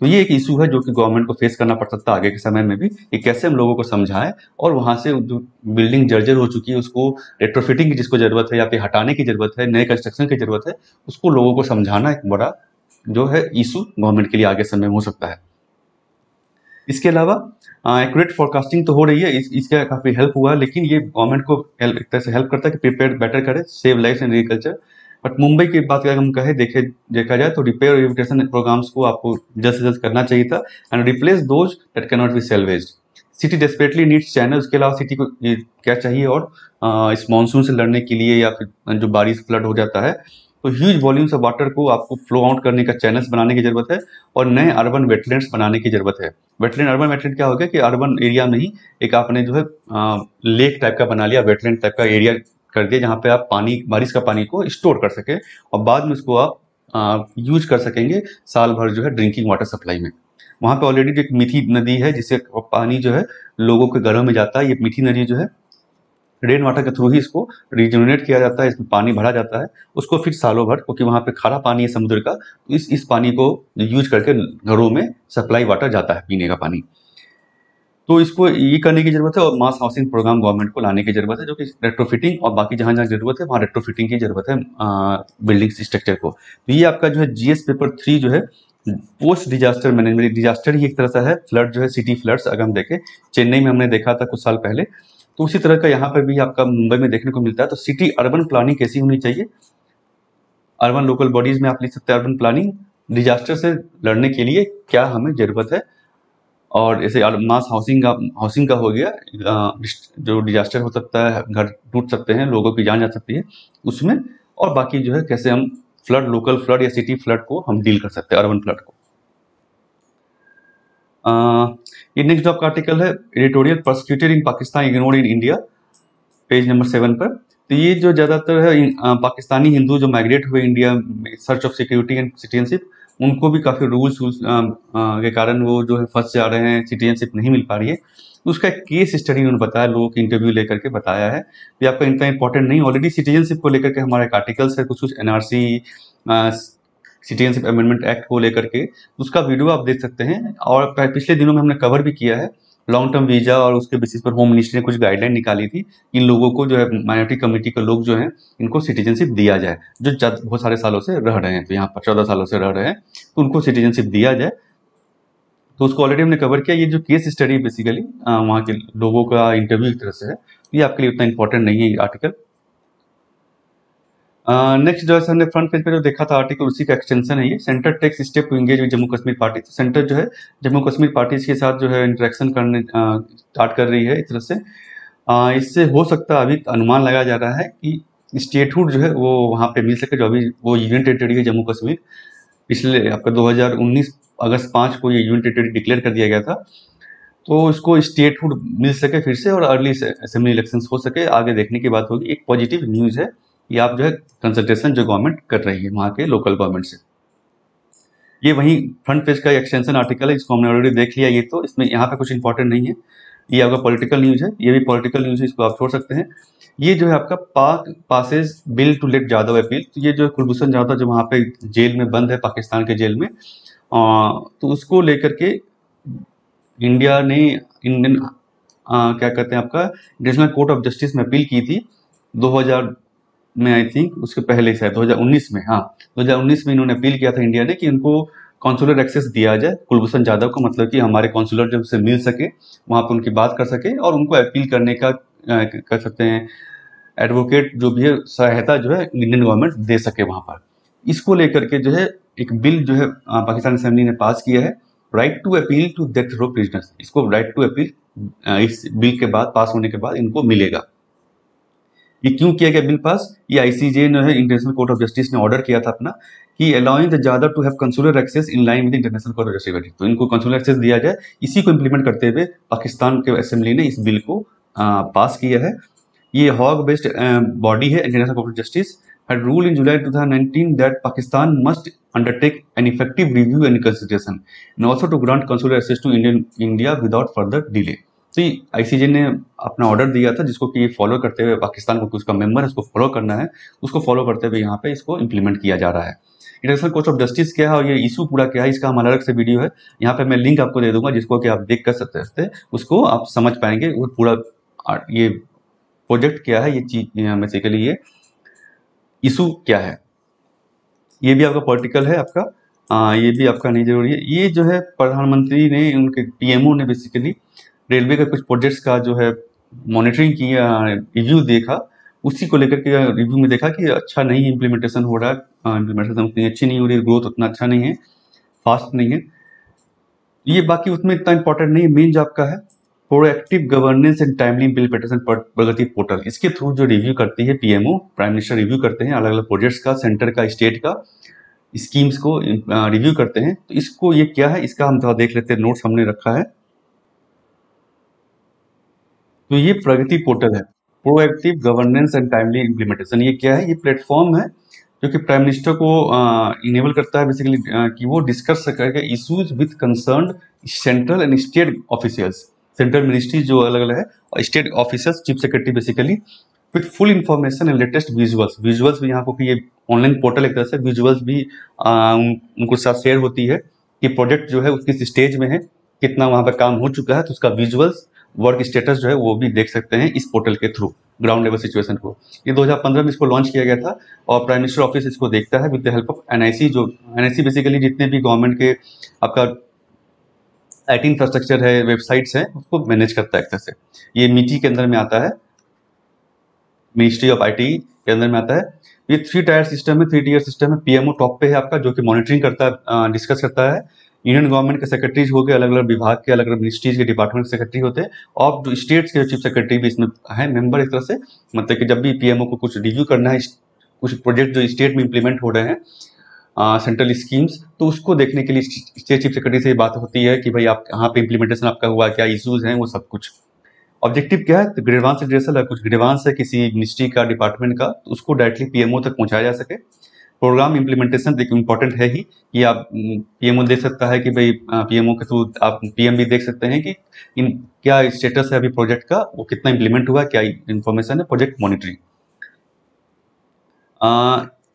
तो ये एक इशू है जो कि गवर्नमेंट को फेस करना पड़ सकता है आगे के समय में भी, कि कैसे हम लोगों को समझाएं और वहां से जो बिल्डिंग जर्जर हो चुकी है उसको रेट्रोफिटिंग की जिसको जरूरत है या फिर हटाने की जरूरत है, नए कंस्ट्रक्शन की जरूरत है, उसको लोगों को समझाना एक बड़ा जो है इशू गवर्नमेंट के लिए आगे समय में हो सकता है। इसके अलावा एक्यूरेट फोरकास्टिंग तो हो रही है, इसका काफी हेल्प हुआ है, लेकिन ये गवर्नमेंट को एक तरह से हेल्प करता है कि प्रिपेयर बेटर करे, save life in agriculture. But Mumbai की बात अगर हम कहें देखा जाए तो रिपेयर और रिहेबिलिटेशन प्रोग्राम्स को आपको जल्द से जल्द करना चाहिए था and replace those that can not be salvaged. City desperately needs channel, उसके अलावा सिटी को ये क्या चाहिए और इस मानसून से लड़ने के लिए या फिर जो बारिश फ्लड हो जाता है तो ह्यूज वॉल्यूम्स ऑफ वाटर को आपको फ्लो आउट करने का चैनल्स बनाने की जरूरत है और नए अर्बन वेटलैंड्स बनाने की जरूरत है। वेटलैंड, अर्बन वेटलैंड क्या हो गया कि अर्बन एरिया में ही एक आपने जो है लेक टाइप का बना लिया, वेटलैंड टाइप का एरिया कर दिया जहाँ पे आप पानी, बारिश का पानी को स्टोर कर सके और बाद में उसको आप यूज कर सकेंगे साल भर जो है ड्रिंकिंग वाटर सप्लाई में। वहाँ पे ऑलरेडी जो एक मीठी नदी है जिससे पानी जो है लोगों के घरों में जाता है, ये मीठी नदी जो है रेन वाटर के थ्रू ही इसको रिजनरेट किया जाता है, इसमें पानी भरा जाता है, उसको फिर सालों भर, क्योंकि वहाँ पे खारा पानी है समुद्र का, तो इस पानी को यूज करके घरों में सप्लाई वाटर जाता है, पीने का पानी। तो इसको ये करने की जरूरत है और मास हाउसिंग प्रोग्राम गवर्नमेंट को लाने की जरूरत है, जो कि रेट्रोफिटिंग और बाकी जहां जहां जरूरत है वहां रेट्रोफिटिंग की जरूरत है बिल्डिंग स्ट्रक्चर को। तो ये आपका जो है जीएस पेपर 3 जो है पोस्ट डिजास्टर मैनेजमेंट, डिजास्टर ही एक तरह से है, फ्लड जो है सिटी फ्लड्स अगर हम देखें, चेन्नई में हमने देखा था कुछ साल पहले, तो उसी तरह का यहाँ पर भी आपका मुंबई में देखने को मिलता है। तो सिटी अर्बन प्लानिंग कैसी होनी चाहिए, अर्बन लोकल बॉडीज में आप लिख सकते हैं अर्बन प्लानिंग, डिजास्टर से लड़ने के लिए क्या हमें जरूरत है, और जैसे मास हाउसिंग का हो गया, जो डिजास्टर हो सकता है, घर टूट सकते हैं, लोगों की जान जा सकती है उसमें, और बाकी जो है कैसे हम फ्लड, लोकल फ्लड या सिटी फ्लड को हम डील कर सकते हैं, अर्बन फ्लड को। ये नेक्स्ट आपका आर्टिकल है, editorial prosecuted in Pakistan ignored in India, page number 7 पर। तो ये जो ज्यादातर है पाकिस्तानी हिंदू जो माइग्रेट हुए इंडिया में search of security and citizenship, उनको भी काफी रूल्स के कारण वो जो है फंस जा रहे हैं, सिटीजनशिप नहीं मिल पा रही है। तो उसका एक केस स्टडी उन्होंने बताया, लोगों की इंटरव्यू लेकर के बताया है, ये आपका इतना इंपॉर्टेंट नहीं, ऑलरेडी सिटीजनशिप को लेकर के हमारे एक आर्टिकल्स है, कुछ कुछ एनआरसी सिटीजनशिप अमेंडमेंट एक्ट को लेकर के, उसका वीडियो आप देख सकते हैं, और पिछले दिनों में हमने कवर भी किया है लॉन्ग टर्म वीजा, और उसके बेसिस पर होम मिनिस्ट्री ने कुछ गाइडलाइन निकाली थी, इन लोगों को जो है माइनॉरिटी कम्युनिटी के लोग जो हैं इनको सिटीजनशिप दिया जाए, जो बहुत सारे सालों से रह रहे हैं, तो यहाँ पर 14 सालों से रह रहे हैं, तो उनको सिटीजनशिप दिया जाए। तो उसको ऑलरेडी हमने कवर किया, ये जो केस स्टडी बेसिकली वहाँ के लोगों का इंटरव्यू एक तरह से है, ये आपके लिए उतना इंपॉर्टेंट नहीं है ये आर्टिकल। नेक्स्ट जो है हमने फ्रंट पेज पे जो देखा था आर्टिकल, उसी का एक्सटेंशन है ये, centre takes step to engage with Jammu Kashmir party. तो सेंटर जो है जम्मू कश्मीर पार्टी के साथ जो है इंटरेक्शन करने स्टार्ट कर रही है एक तरह से। इससे हो सकता है, अभी अनुमान लगाया जा रहा है कि स्टेटहुड जो है वो वहाँ पे मिल सके, जो अभी वो यूनियन टेरिटरी है जम्मू कश्मीर, पिछले आपका 2019 अगस्त 5 को ये यूनियन टेरिटरी डिक्लेयर कर दिया गया था, तो इसको स्टेटहुड मिल सके फिर से और अर्ली असेंबली इलेक्शंस हो सके, आगे देखने की बात होगी। एक पॉजिटिव न्यूज़ है ये, आप जो है कंसल्टेशन जो गवर्नमेंट कर रही है वहाँ के लोकल गवर्नमेंट से। ये वही फ्रंट पेज का एक्सटेंशन आर्टिकल है, इसको हमने ऑलरेडी देख लिया, ये तो इसमें यहाँ पे कुछ इंपॉर्टेंट नहीं है, ये आपका पॉलिटिकल न्यूज़ है, ये भी पॉलिटिकल न्यूज़ है, इसको आप छोड़ सकते हैं। ये जो है आपका Pak passes bill to let Jadhav appeal, तो ये जो कुलभूषण जाधव जो वहाँ पे जेल में बंद है, पाकिस्तान के जेल में, तो उसको लेकर के इंडिया ने इंडियन क्या कहते हैं आपका इंटरनेशनल कोर्ट ऑफ जस्टिस में अपील की थी 2000 में, आई थिंक उसके पहले शायद 2019 में, हाँ 2019 में इन्होंने अपील किया था इंडिया ने कि उनको कॉन्सुलर एक्सेस दिया जाए कुलभूषण जाधव को, मतलब कि हमारे कॉन्सुलर जब से मिल सके, वहाँ पर उनकी बात कर सके और उनको अपील करने का कर सकते हैं, एडवोकेट जो भी है सहायता जो है इंडियन गवर्नमेंट दे सके वहाँ पर। इसको लेकर के जो है एक बिल जो है पाकिस्तान असेंबली ने पास किया है, right to appeal to death row prisoners, इसको राइट टू अपील इस बिल के बाद, पास होने के बाद इनको मिलेगा। ये क्यों किया गया बिल पास, ये आईसीजे ने इंटरनेशनल कोर्ट ऑफ जस्टिस ने ऑर्डर किया था अपना कि allowing the Jadhav to have consular access in line with International Court of Justice, तो इनको कंसुलर एक्सेस दिया जाए, इसी को इंप्लीमेंट करते हुए पाकिस्तान के असेंबली ने इस बिल को पास किया है। ये हॉग बेस्ड बॉडी है, international Court of justice had ruled in July 2019 that Pakistan must undertake an effective review and consideration and also to grant consular access to India without further delay। तो ICJ ने अपना order दिया था जिसको कि follow करते हुए पाकिस्तान को, उसका मेंबर है उसको फॉलो करना है, उसको फॉलो करते हुए यहाँ पे इसको इम्प्लीमेंट किया जा रहा है। इंटरनेशनल कोर्ट ऑफ जस्टिस क्या है और ये इशू पूरा क्या है, इसका हम अलग से वीडियो है, यहाँ पे मैं लिंक आपको दे दूंगा जिसको कि आप देख कर सकते हैं, उसको आप समझ पाएंगे वो पूरा ये प्रोजेक्ट क्या है, ये चीज बेसिकली ये इशू क्या है। ये भी आपका पॉलिटिकल है आपका, ये भी आपका नहीं जरूरी है। ये जो है प्रधानमंत्री ने, उनके पीएमओ ने बेसिकली रेलवे के कुछ प्रोजेक्ट्स का जो है मॉनिटरिंग किया, रिव्यू देखा, उसी को लेकर के रिव्यू में देखा कि अच्छा नहीं इम्प्लीमेंटेशन हो रहा है, इम्प्लीमेंटेशन उतनी अच्छी नहीं हो रही है, ग्रोथ उतना अच्छा नहीं है, फास्ट नहीं है। ये बाकी उसमें इतना इंपॉर्टेंट नहीं है, मेन जो आपका है proactive governance and timely implementation Pragati portal, इसके थ्रू जो रिव्यू करती है पीएमओ, प्राइम मिनिस्टर रिव्यू करते हैं अलग अलग प्रोजेक्ट्स का, सेंटर का, स्टेट का, स्कीम्स को रिव्यू करते हैं। तो इसको ये क्या है, इसका हम थोड़ा देख लेते हैं, नोट्स हमने रखा है। तो ये प्रगति पोर्टल है, proactive governance and timely implementation. ये क्या है, ये प्लेटफॉर्म है जो कि प्राइम मिनिस्टर को इनेबल करता है बेसिकली कि वो डिस्कस सकेगा issues with concern central and state officials, central ministry जो अलग अलग है और state officers, chief secretary basically, with full information and latest visuals. Visuals भी यहाँ को कि ये ऑनलाइन पोर्टल एक तरह से, विजुअल्स भी उनको साथ शेयर होती है कि प्रोजेक्ट जो है उसकी स्टेज में है, कितना वहाँ पर काम हो चुका है, तो उसका विजुअल्स, वर्क स्टेटस जो है वो भी देख सकते हैं इस पोर्टल के थ्रू, ग्राउंड लेवल सिचुएशन को। ये 2015 में इसको लॉन्च किया गया था और प्राइम मिनिस्टर ऑफिस इसको देखता है with the help of NIC. जो एनआईसी बेसिकली जितने भी गवर्नमेंट के आपका आईटी इंफ्रास्ट्रक्चर है, वेबसाइट्स हैं, उसको मैनेज करता है एक तरह से। ये मिटी के अंदर में आता है, मिनिस्ट्री ऑफ आईटी के अंदर में आता है। ये 3 टायर सिस्टम है, 3 टीयर सिस्टम है। पीएमओ टॉप पे है आपका, जो कि मॉनिटरिंग करता है, डिस्कस करता है। यूनियन गवर्नमेंट के सेक्रेटरीज हो गए, अलग अलग विभाग के, अलग अलग मिनिस्ट्रीज के डिपार्टमेंट के सेक्रेटरी होते हैं, और जो स्टेट्स के चीफ सेक्रेटरी भी इसमें है मेंबर एक तरह से। मतलब कि जब भी पीएमओ को कुछ रिव्यू करना है, कुछ प्रोजेक्ट जो स्टेट में इंप्लीमेंट हो रहे हैं, सेंट्रल स्कीम्स, तो उसको देखने के लिए स्टेट चीफ सेक्रेटरी से बात होती है कि भाई आप कहाँ पे इंप्लीमेंटेशन आपका हुआ, क्या इश्यूज हैं, वो सब कुछ। ऑब्जेक्टिव क्या है, तो ग्रीवांस एड्रेसल है, कुछ ग्रीवांस है किसी मिनिस्ट्री का, डिपार्टमेंट का, तो उसको डायरेक्टली पीएमओ तक पहुंचाया जा सके। प्रोग्राम इम्प्लीमेंटेशन एक इम्पॉर्टेंट है ही, कि आप पीएमओ देख सकता है कि भाई पीएमओ के थ्रू आप पीएम भी देख सकते हैं कि इन क्या स्टेटस है अभी प्रोजेक्ट का, वो कितना इंप्लीमेंट हुआ, क्या इन्फॉर्मेशन है, प्रोजेक्ट मॉनिटरिंग।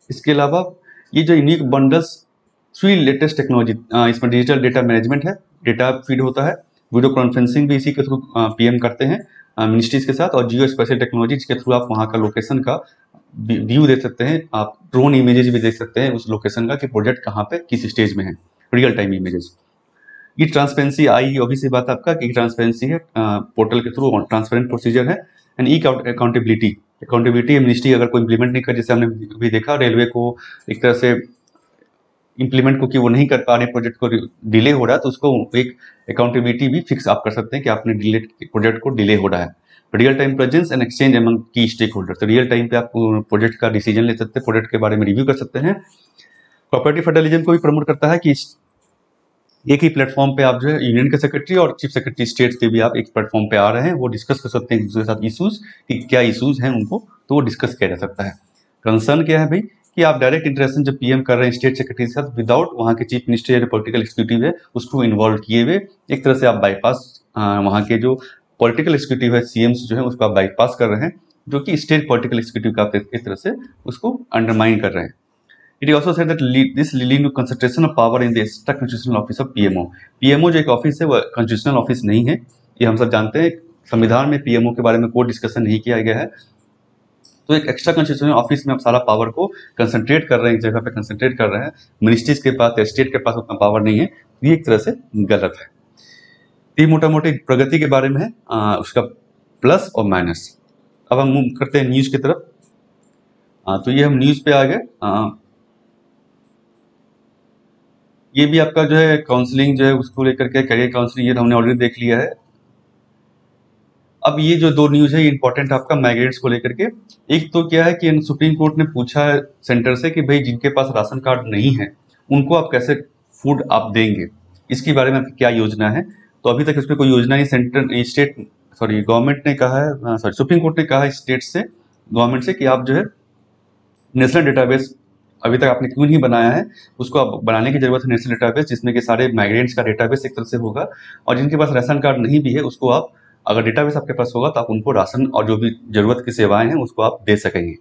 इसके अलावा ये जो यूनिक बंडल्स, 3 लेटेस्ट टेक्नोलॉजी, इसमें डिजिटल डेटा मैनेजमेंट है, डेटा फीड होता है, वीडियो कॉन्फ्रेंसिंग भी इसी के थ्रू पीएम करते हैं मिनिस्ट्रीज के साथ, और जियो स्पेशल टेक्नोलॉजी जिसके थ्रू आप वहाँ का लोकेशन का व्यू देख सकते हैं, आप ड्रोन इमेजेस भी देख सकते हैं उस लोकेशन का कि प्रोजेक्ट कहाँ पे किस स्टेज में है, रियल टाइम इमेजेस। ये ट्रांसपेरेंसी आई, ऑब्वियसली बात आपका कि ट्रांसपेरेंसी है, पोर्टल के थ्रू ट्रांसपेरेंट प्रोसीजर है। And E accountability, accountability ministry अगर कोई इंप्लीमेंट नहीं कर, जैसे हमने भी देखा रेलवे को एक तरह से इंप्लीमेंट को कि वो नहीं कर पा रहे, प्रोजेक्ट को डिले हो रहा है, तो उसको एक अकाउंटेबिलिटी भी फिक्स आप कर सकते हैं कि आपने डिले प्रोजेक्ट को डिले हो रहा है। Real time presence and exchange among की स्टेक होल्डर, तो रियल टाइम पे आप प्रोजेक्ट का डिसीजन ले सकते हैं, प्रोजेक्ट के बारे में रिव्यू कर सकते हैं। कॉपरेटिव फेडरलिज्म को भी प्रमोट करता है कि एक ही प्लेटफॉर्म पे आप जो है यूनियन के सेक्रेटरी और चीफ सेक्रेटरी स्टेट्स के भी आप एक प्लेटफॉर्म पे आ रहे हैं, वो डिस्कस कर सकते हैं एक दूसरे के साथ इशूज, कि क्या इशूज हैं उनको, तो वो डिस्कस किया जा सकता है। कंसर्न क्या है भाई, कि आप डायरेक्ट इंटरेक्शन जब पीएम कर रहे हैं स्टेट सेक्रेटरी के साथ विदाउट वहाँ के चीफ मिनिस्टर या पॉलिटिकल एग्जीक्यूटिव है उसको इन्वॉल्व किए हुए, एक तरह से आप बाईपास वहाँ के जो पॉलिटिकल एग्जीक्यूटिव है, सीएम्स जो है, उसको आप बाईपास कर रहे हैं, जो कि स्टेट पॉलिटिकल एग्जीक्यूटिव का आप एक तरह से उसको अंडरमाइन कर रहे हैं। It also said that this leading to concentration of power in the extra constitutional office of PMO. PMO जो एक ऑफिस है वो कॉन्स्टिट्यूशनल ऑफिस नहीं है, ये हम सब जानते हैं। संविधान में पीएमओ के बारे में कोई डिस्कशन नहीं किया गया है, तो एक एक्स्ट्रा कॉन्स्टिट्यूशनल ऑफिस में आप सारा पावर को कंसंट्रेट कर रहे हैं, एक जगह पे कंसंट्रेट कर रहे हैं। मिनिस्ट्रीज के पास, स्टेट के पास उतना पावर नहीं है, ये एक तरह से गलत है। ये मोटा मोटी प्रगति के बारे में है, उसका प्लस और माइनस। अब हम मूव करते हैं न्यूज की तरफ। तो ये हम न्यूज पे आ गए। ये भी आपका जो है काउंसलिंग जो है उसको लेकर के, करियर काउंसलिंग, ये हमने ऑलरेडी देख लिया है। अब ये जो 2 न्यूज है ये इंपॉर्टेंट आपका माइग्रेंट्स को लेकर के। एक तो क्या है कि सुप्रीम कोर्ट ने पूछा है सेंटर से कि भाई जिनके पास राशन कार्ड नहीं है उनको आप कैसे फूड आप देंगे, इसके बारे में क्या योजना है। तो अभी तक इस पर कोई योजना नहीं, सेंटर स्टेट सॉरी गवर्नमेंट ने कहा है, सॉरी सुप्रीम कोर्ट ने कहा है स्टेट से, गवर्नमेंट से, कि आप जो है नेशनल डेटाबेस अभी तक आपने क्यों नहीं बनाया है, उसको आप बनाने की जरूरत है, नेशनल डेटाबेस जिसमें कि सारे माइग्रेंट्स का डेटाबेस एक तरह से होगा, और जिनके पास राशन कार्ड नहीं भी है उसको आप अगर डेटाबेस आपके पास होगा तो आप उनको राशन और जो भी ज़रूरत की सेवाएं हैं उसको आप दे सकेंगे।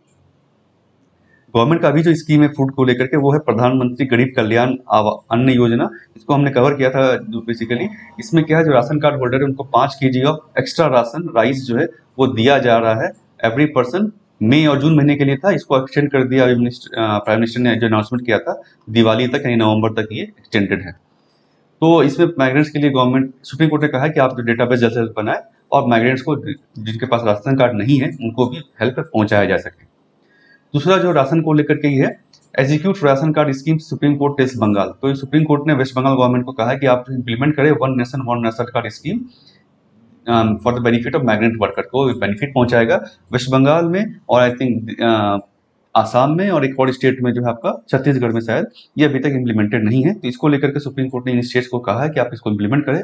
गवर्नमेंट का अभी जो स्कीम है फूड को लेकर के वो है प्रधानमंत्री गरीब कल्याण अन्न योजना। इसको हमने कवर किया था। जो बेसिकली इसमें क्या है, जो राशन कार्ड होल्डर है उनको 5 kg of extra ration rice जो है वो दिया जा रहा है एवरी पर्सन। मई और जून महीने के लिए था, इसको एक्सटेंड कर दिया प्राइम मिनिस्टर ने जो अनाउंसमेंट किया था दिवाली तक यानी नवंबर तक ये एक्सटेंडेड है। तो इसमें माइग्रेंट्स के लिए गवर्नमेंट सुप्रीम कोर्ट ने कहा है कि आप जो डेटाबेस जल्द से जल्द बनाए और माइग्रेंट्स को जिनके पास राशन कार्ड नहीं है उनको भी हेल्प पहुंचाया जा सके। दूसरा जो राशन को लेकर के ही है, execute ration card scheme Supreme Court test Bengal. तो सुप्रीम कोर्ट ने वेस्ट बंगाल गवर्नमेंट को कहा है कि आप इंप्लीमेंट करें one nation one ration card scheme for the benefit of migrant worker को बेनिफिट पहुंचाएगा। वेस्ट बंगाल में और आई थिंक आसाम में और एक और स्टेट में जो है आपका छत्तीसगढ़ में शायद ये अभी तक इम्प्लीमेंटेड नहीं है। तो इसको लेकर के सुप्रीम कोर्ट ने इन स्टेट्स को कहा है कि आप इसको इम्प्लीमेंट करें।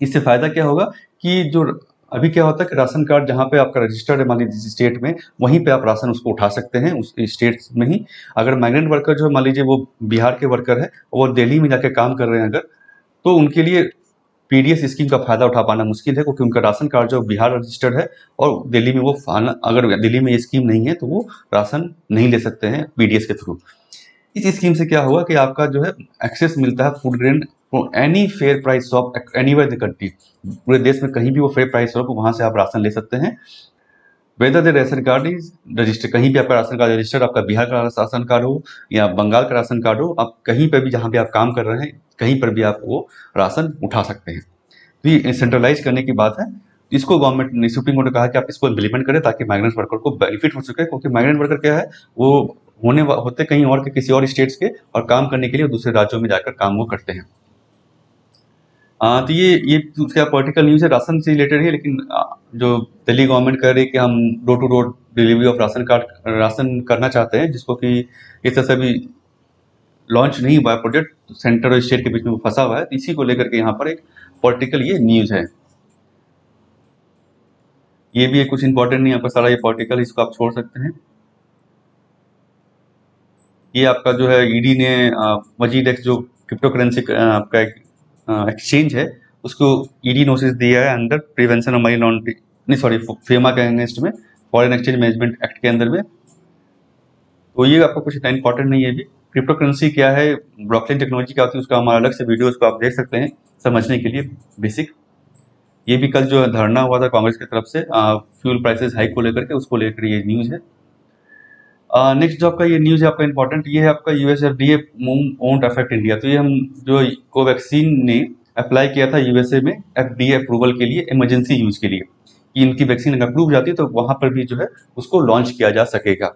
इससे फायदा क्या होगा कि जो अभी क्या होता है कि राशन कार्ड जहाँ पे आपका रजिस्टर्ड है मान लीजिए स्टेट में, वहीं पे आप राशन उसको उठा सकते हैं उस स्टेट में ही। अगर माइग्रेंट वर्कर जो है मान लीजिए वो बिहार के वर्कर है और वो दिल्ली में जाके काम कर रहे हैं अगर, तो उनके लिए पीडीएस स्कीम का फायदा उठा पाना मुश्किल है क्योंकि उनका राशन कार्ड जो बिहार रजिस्टर्ड है और दिल्ली में वो अगर दिल्ली में ये स्कीम नहीं है तो वो राशन नहीं ले सकते हैं पीडीएस के थ्रू। इस स्कीम से क्या होगा कि आपका जो है एक्सेस मिलता है food grain any fair price shop anywhere in the country. पूरे देश में कहीं भी वो फेयर प्राइस शॉप वहां से आप राशन ले सकते हैं। Whether the ration card is registered, कहीं भी आपका राशन कार्ड रजिस्टर्ड, आपका बिहार का राशन कार्ड हो या बंगाल का राशन कार्ड हो, आप कहीं पर भी जहाँ भी आप काम कर रहे हैं कहीं पर भी आप वो राशन उठा सकते हैं। तो ये सेंट्रलाइज करने की बात है। इसको गवर्नमेंट ने सुप्रीम कोर्ट ने कहा कि आप इसको इम्प्लीमेंट करें ताकि माइग्रेंट वर्कर को बेनिफिट हो सके, क्योंकि माइग्रेंट वर्कर क्या है वो होते कहीं और के किसी और स्टेट्स के और काम करने के लिए दूसरे राज्यों में जाकर काम वो करते हैं। तो ये क्या पॉलिटिकल न्यूज़ है, राशन से रिलेटेड है, लेकिन जो दिल्ली गवर्नमेंट कह रही है कि हम door to door delivery of ration करना चाहते हैं, जिसको कि इस तरह से अभी लॉन्च नहीं हुआ है प्रोजेक्ट, सेंटर और स्टेट के बीच में वो फंसा हुआ है। तो इसी को लेकर के यहाँ पर एक पॉलिटिकल ये न्यूज़ है। ये भी कुछ इंपॉर्टेंट नहीं है आपका सारा ये पॉलिटिकल, इसको आप छोड़ सकते हैं। ये आपका जो है ईडी ने वजीडेक्स जो क्रिप्टो करेंसी आपका एक्सचेंज है उसको ईडी नोटिस दिया है under prevention of money laundering, नहीं सॉरी फेमा के अगेंस्ट में, फॉरेन एक्सचेंज मैनेजमेंट एक्ट के अंदर में। तो ये आपको कुछ इतना इंपॉर्टेंट नहीं है। भी क्रिप्टो करेंसी क्या है, ब्लॉकचेन टेक्नोलॉजी क्या होती है, उसका हमारा अलग से वीडियो उसको आप देख सकते हैं समझने के लिए बेसिक। ये भी कल जो है धरना हुआ था कांग्रेस की तरफ से फ्यूल प्राइसेस हाइक को लेकर के, उसको लेकर ये न्यूज़ है। नेक्स्ट जो आपका ये न्यूज़ है आपका इंपॉर्टेंट, ये है आपका यूएसएफडीए वोंट अफेक्ट इंडिया। तो ये हम जो कोवैक्सीन ने अप्लाई किया था यूएसए में एफडीए अप्रूवल के लिए, इमरजेंसी यूज के लिए, कि इनकी वैक्सीन अगर अप्रूव हो जाती है तो वहां पर भी जो है उसको लॉन्च किया जा सकेगा।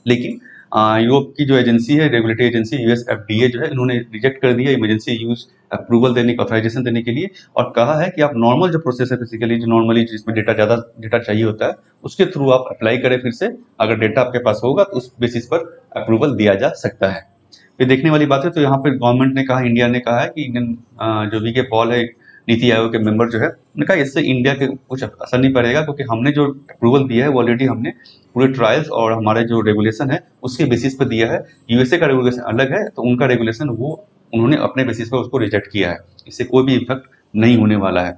लेकिन यूरोप की जो एजेंसी है, रेगुलेटरी एजेंसी यूएसएफडीए जो है, इन्होंने रिजेक्ट कर दिया इमरजेंसी यूज अप्रूवल देने का, ऑथराइजेशन देने के लिए, और कहा है कि आप नॉर्मल जो प्रोसेस है बेसिकली जो नॉर्मली जिसमें ज़्यादा डेटा चाहिए होता है उसके थ्रू आप अप्लाई करें फिर से, अगर डेटा आपके पास होगा तो उस बेसिस पर अप्रूवल दिया जा सकता है। ये देखने वाली बात है। तो यहाँ पर गवर्नमेंट ने कहा, इंडिया ने कहा है कि इंडियन जो वीके पॉल है नीति आयोग के मेंबर जो है, उन्होंने कहा इससे इंडिया के कुछ असर नहीं पड़ेगा क्योंकि हमने जो अप्रूवल दिया है वो ऑलरेडी हमने पूरे ट्रायल्स और हमारे जो रेगुलेशन है उसके बेसिस पर दिया है। यूएसए का रेगुलेशन अलग है, तो उनका रेगुलेशन वो उन्होंने अपने बेसिस पर उसको रिजेक्ट किया है, इससे कोई भी इफेक्ट नहीं होने वाला है।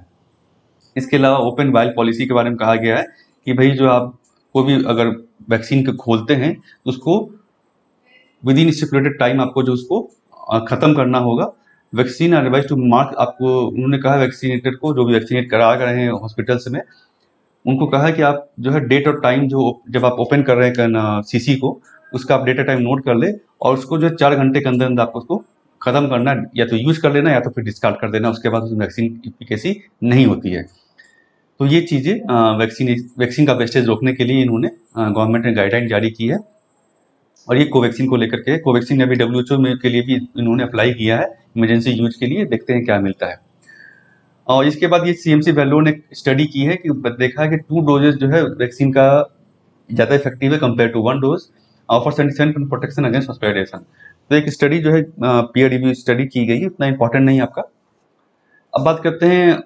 इसके अलावा ओपन वाइल पॉलिसी के बारे में कहा गया है कि भाई जो आप कोई भी अगर वैक्सीन को खोलते हैं तो उसको विद इन स्टिपुलेटेड टाइम आपको जो उसको खत्म करना होगा। वैक्सीन एडवाइज टू मार्क, आपको उन्होंने कहा वैक्सीनेटेड को, जो भी वैक्सीनेट करा रहे हैं हॉस्पिटल्स में, उनको कहा है कि आप जो है डेट और टाइम जो जब आप ओपन कर रहे हैं सीसी को, उसका आप डेट और टाइम नोट कर ले और उसको जो 4 घंटे के अंदर अंदर आपको उसको खत्म करना, या तो यूज कर लेना या तो फिर डिस्कार्ड कर देना, उसके बाद उसमें वैक्सीन इफिकेसी नहीं होती है। तो ये चीज़ें वैक्सीन का वेस्टेज रोकने के लिए इन्होंने गवर्नमेंट ने गाइडलाइन जारी की है। और ये कोवैक्सीन को लेकर के, कोवैक्सीन अभी डब्ल्यूएचओ में के लिए भी इन्होंने अप्लाई किया है इमरजेंसी यूज के लिए, देखते हैं क्या मिलता है। और इसके बाद ये सीएमसी वेल्लोर ने स्टडी की है कि देखा है कि 2 डोजेज जो है वैक्सीन का ज़्यादा इफेक्टिव है compare to 1 dose, offer 77% protection against hospitalisation. तो एक स्टडी जो है पीयर रिव्यू स्टडी की गई, उतना इंपॉर्टेंट नहीं है आपका। अब बात करते हैं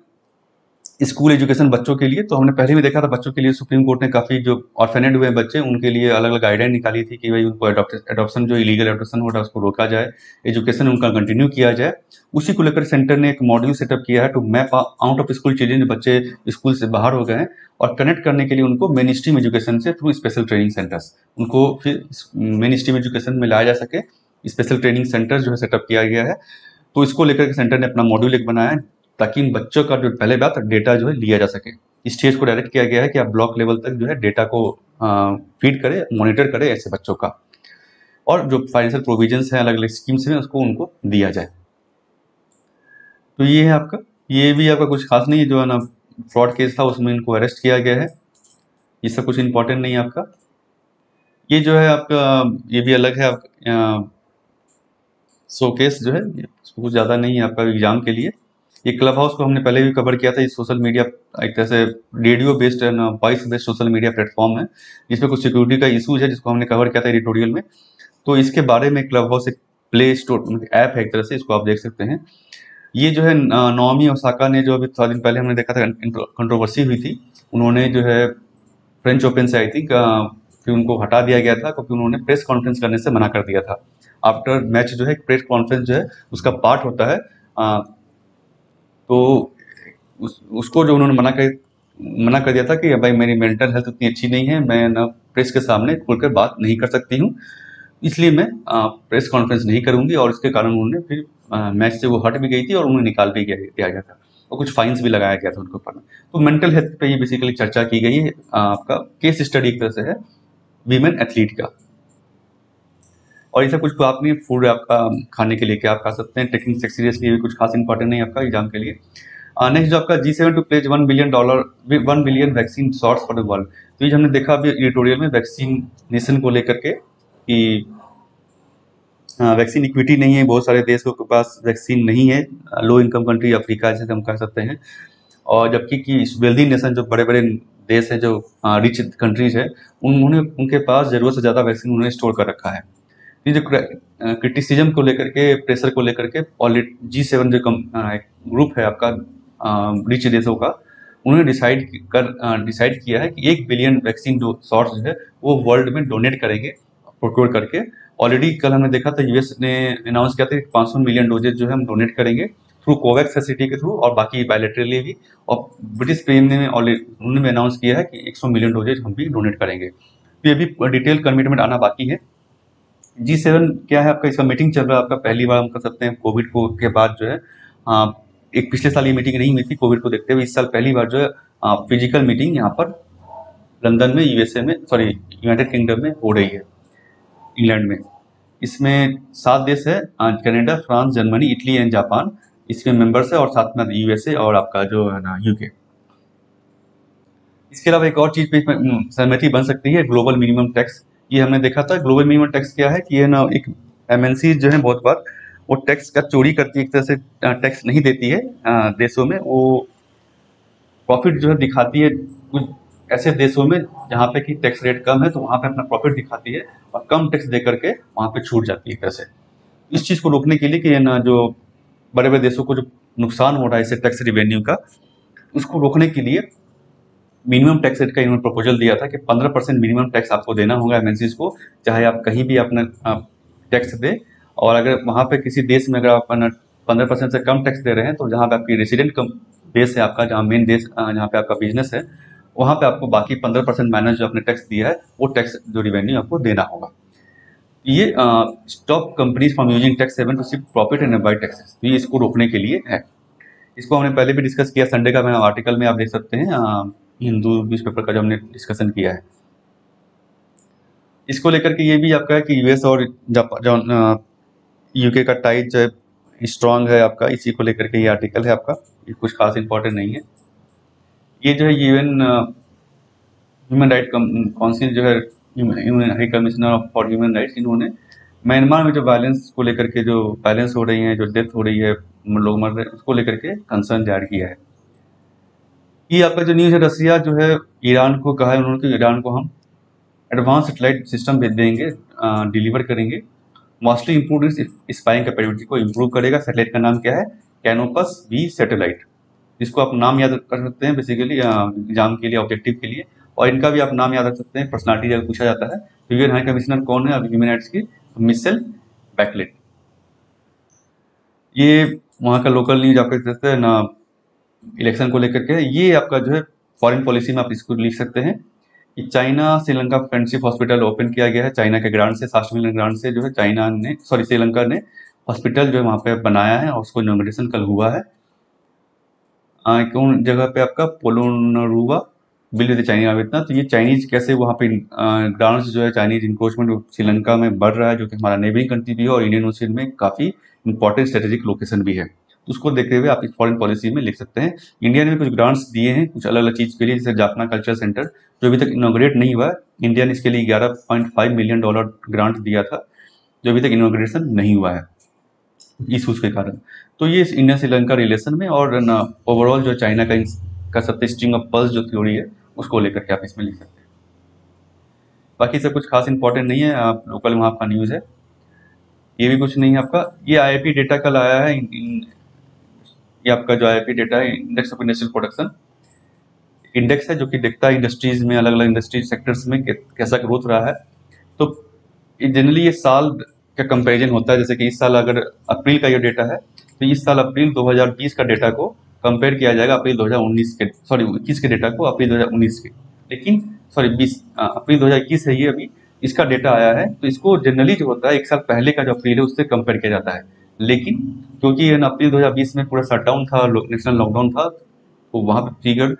स्कूल एजुकेशन बच्चों के लिए, तो हमने पहले भी देखा था बच्चों के लिए सुप्रीम कोर्ट ने काफ़ी जो ऑर्फेनेड हुए बच्चे उनके लिए अलग अलग गाइडलाइन निकाली थी कि भाई उनको एडॉप्शन जो इलीगल एडॉप्शन हो रहा है उसको रोका जाए, एजुकेशन उनका कंटिन्यू किया जाए। उसी को लेकर सेंटर ने एक मॉड्यूल सेटअप किया है to map out of school children, बच्चे स्कूल से बाहर हो गए हैं, और कनेक्ट करने के लिए उनको मेन स्ट्रीम एजुकेशन से थ्रू स्पेशल ट्रेनिंग सेंटर्स, उनको फिर मेन स्ट्रीम एजुकेशन में लाया जा सके। स्पेशल ट्रेनिंग सेंटर जो है सेटअप किया गया है, तो इसको लेकर के सेंटर ने अपना मॉड्यूल एक बनाया है ताकि इन बच्चों का जो पहले बात डेटा जो है लिया जा सके। इस स्टेज को डायरेक्ट किया गया है कि आप ब्लॉक लेवल तक जो है डेटा को फीड करें, मॉनिटर करें ऐसे बच्चों का, और जो फाइनेंशियल प्रोविजंस हैं अलग अलग स्कीम्स में उसको उनको दिया जाए। तो ये है आपका, ये भी आपका कुछ खास नहीं है, जो है ना फ्रॉड केस था उसमें इनको अरेस्ट किया गया है, ये सब कुछ इंपॉर्टेंट नहीं है आपका। ये जो है आपका ये भी अलग है आपका शो केस जो है, कुछ ज़्यादा नहीं है आपका एग्जाम के लिए। ये क्लब हाउस को हमने पहले भी कवर किया था, ये सोशल मीडिया एक तरह से radio based and voice based social media platform है, जिसमें कुछ सिक्योरिटी का इशूज है जिसको हमने कवर किया था एडिटोरियल में। तो इसके बारे में क्लब हाउस एक प्ले स्टोर ऐप है एक तरह से, इसको आप देख सकते हैं। ये जो है नाओमी ओसाका ने, जो अभी थोड़ा दिन पहले हमने देखा था कंट्रोवर्सी हुई थी, उन्होंने जो है फ्रेंच ओपन से आई थिंक फिर उनको हटा दिया गया था क्योंकि उन्होंने प्रेस कॉन्फ्रेंस करने से मना कर दिया था। आफ्टर मैच जो है प्रेस कॉन्फ्रेंस जो है उसका पार्ट होता है, तो उसको जो उन्होंने मना कर दिया था कि भाई मेरी मेंटल हेल्थ उतनी अच्छी नहीं है, मैं ना प्रेस के सामने खुलकर बात नहीं कर सकती हूँ, इसलिए मैं प्रेस कॉन्फ्रेंस नहीं करूंगी, और इसके कारण उन्होंने फिर मैच से वो हट भी गई थी और उन्हें निकाल भी दिया गया था, और कुछ फाइन्स भी लगाया गया था उनके ऊपर। तो मेंटल हेल्थ पे ये बेसिकली चर्चा की गई है, आपका केस स्टडी एक तरह से है वीमेन एथलीट का। और ये सब कुछ आप नहीं, फूड आपका खाने के लिए क्या आप खा सकते हैं, टेकिंग सेक्स सीरियसली भी कुछ खास इंपॉर्टेंट नहीं है आपका एग्जाम के लिए। नेक्स्ट जो आपका G7 to pledge $1 billion vaccine shots for the world, तो ये हमने देखा अभी एडिटोरियल में वैक्सीनेशन को लेकर के कि वैक्सीन इक्विटी नहीं है, बहुत सारे देशों के पास वैक्सीन नहीं है, लो इनकम कंट्री अफ्रीका जैसे हम कह सकते हैं, और जबकि कि वेल्दी नेशन जो बड़े बड़े देश हैं जो रिच कंट्रीज है, उन्होंने उनके पास ज़रूरत से ज़्यादा वैक्सीन उन्होंने स्टोर कर रखा है। ये जो क्रिटिसिज्म को लेकर के, प्रेशर को लेकर के G7 जो ग्रुप है आपका रिच देशों का, उन्होंने डिसाइड किया है कि 1 बिलियन वैक्सीन जो शॉट्स जो है वो वर्ल्ड में डोनेट करेंगे प्रोक्योर करके। ऑलरेडी कल हमने देखा था यूएस ने अनाउंस किया था कि 500 मिलियन डोजेज जो है हम डोनेट करेंगे थ्रू कोवैक्स फैसिलिटी के थ्रू, और बाकी बायलैटरली भी, और ब्रिटिश प्रीमियम ने उन्होंने अनाउंस किया है कि 100 मिलियन डोजेज हम भी डोनेट करेंगे। तो ये भी डिटेल कमिटमेंट आना बाकी है। G7 क्या है आपका, इसका मीटिंग चल रहा है आपका, पहली बार हम कर सकते हैं कोविड को के बाद जो है एक पिछले साल ये मीटिंग नहीं हुई थी कोविड को देखते हुए, इस साल पहली बार जो है फिजिकल मीटिंग यहाँ पर लंदन में यूएसए में यूनाइटेड किंगडम में हो रही है, इंग्लैंड में। इसमें 7 देश है, Canada, France, Germany, Italy and Japan इसमें मेंबर्स है, और साथ में यूएसए और आपका जो है ना यूके। इसके अलावा एक और चीज पे सहमति बन सकती है, ग्लोबल मिनिमम टैक्स। ये हमने देखा था ग्लोबल मिनिमम टैक्स क्या है कि ये ना एक एमएनसी जो है बहुत बार वो टैक्स का चोरी करती है, एक तरह से टैक्स नहीं देती है देशों में, वो प्रॉफिट जो है दिखाती है कुछ ऐसे देशों में जहाँ पे कि टैक्स रेट कम है, तो वहाँ पे अपना प्रॉफिट दिखाती है और कम टैक्स दे करके वहाँ पे छूट जाती है कैसे। इस चीज़ को रोकने के लिए कि ना जो बड़े बड़े देशों को जो नुकसान हो रहा है इससे टैक्स रिवेन्यू का, उसको रोकने के लिए मिनिमम टैक्स रेट का इन्होंने प्रपोजल दिया था कि 15% मिनिमम टैक्स आपको देना होगा एमएनसीज को, चाहे आप कहीं भी अपना टैक्स दें। और अगर वहाँ पे किसी देश में अगर आप 15% से कम टैक्स दे रहे हैं, तो जहाँ पे आपकी रेसिडेंट देश है आपका, जहाँ मेन देश जहाँ पे आपका बिजनेस है, वहाँ पे आपको बाकी 15% माइनस जो आपने टैक्स दिया है वो टैक्स जो रिवेन्यू आपको देना होगा। ये stop companies from using tax haven to seek profit and avoid taxes, तो ये इसको रोकने के लिए है। इसको हमने पहले भी डिस्कस किया, संडे का मैं आर्टिकल में आप देख सकते हैं हिंदू न्यूज़पेपर का जो हमने डिस्कशन किया है। इसको लेकर के ये भी आपका है कि यूएस और यूके का टाइज जो है स्ट्रांग है आपका, इसी को लेकर के ये आर्टिकल है आपका, ये कुछ खास इंपॉर्टेंट नहीं है। ये जो है यूएन ह्यूमन राइट काउंसिल जो है high commissioner for human rights, इन्होंने म्यांमार में जो वायलेंस को लेकर के, जो वायलेंस हो रही है, जो डेथ हो रही है, लोग मर रहे हैं, उसको लेकर के कंसर्न जाहिर किया है। ये आपका जो न्यूज़ है, रसिया जो है ईरान को कहा है उन्होंने कि ईरान को हम एडवांस सेटेलाइट सिस्टम भेज देंगे, डिलीवर करेंगे, मोस्टली इम्प्रूव स्पाइंग कैपेबिलिटी को इम्प्रूव करेगा। सैटेलाइट का नाम क्या है, कैनोपस V सैटेलाइट। जिसको आप नाम याद कर सकते हैं बेसिकली एग्जाम के लिए, ऑब्जेक्टिव के लिए। और इनका भी आप नाम याद रख सकते हैं, पर्सनालिटी अगर पूछा जाता है तो यूएन हाई कमिश्नर कौन है अभी ह्यूमन राइट्स की, मिशेल बैकलेट। ये वहाँ का लोकल न्यूज आप देख सकते हैं ना, इलेक्शन को लेकर के। ये आपका जो है फॉरेन पॉलिसी में आप इसको लिख सकते हैं कि China Sri Lanka friendship hospital open किया गया है चाइना के ग्रांट से, 60 मिलियन ग्रांट से जो है चाइना ने श्रीलंका ने हॉस्पिटल जो है वहाँ पे बनाया है और उसको इनॉग्रेशन कल हुआ है। कौन जगह पे आपका पोलोनरुवा बिल विद चाइना इतना, तो ये चाइनीज कैसे वहाँ पे ग्रांट्स जो है चाइनीज इंक्रोचमेंट श्रीलंका में बढ़ रहा है, जो कि हमारा नेबरिंग कंट्री भी है और इंडियन ओशियन में काफी इंपॉर्टेंट स्ट्रेटेजिक लोकेशन भी है। तो उसको देखते हुए आप इस फॉरेन पॉलिसी में लिख सकते हैं। इंडिया ने भी कुछ ग्रांट्स दिए हैं कुछ अलग अलग चीज के लिए, जैसे जाफना कल्चर सेंटर जो अभी तक इनॉग्रेट नहीं हुआ है, इंडिया ने इसके लिए $11.5 मिलियन ग्रांट दिया था जो अभी तक इनॉग्रेशन नहीं हुआ है इशूज के कारण। तो ये इंडिया श्रीलंका रिलेशन में और ओवरऑल जो चाइना का सबसे स्ट्रिंग ऑफ पर्ल्स जो थ्योरी है उसको लेकर के आप इसमें लिख सकते हैं। बाकी सब कुछ खास इंपॉर्टेंट नहीं है, आप लोकल वहाँ का न्यूज़ है, ये भी कुछ नहीं है आपका। ये आईआईपी डेटा कल आया है, ये आपका जो आईआईपी डेटा है index of industrial production index है, जो कि देखता है इंडस्ट्रीज में अलग अलग इंडस्ट्रीज सेक्टर्स में कैसा ग्रोथ रहा है। तो जनरली ये साल का कंपैरिजन होता है, जैसे कि इस साल अगर अप्रैल का ये डेटा है तो इस साल अप्रैल 2020 का डेटा को कंपेयर किया जाएगा अप्रैल 2019 के, सॉरी 21 के डेटा को अप्रैल 2019 के, लेकिन सॉरी 20 अप्रैल 2021 है ये अभी इसका डेटा आया है। तो इसको जनरली जो होता है एक साल पहले का जो अप्रैल है उससे कंपेयर किया जाता है, लेकिन क्योंकि अप्रैल 2020 में पूरा शटडाउन था, नेशनल लॉकडाउन था, तो वहाँ पे फिगर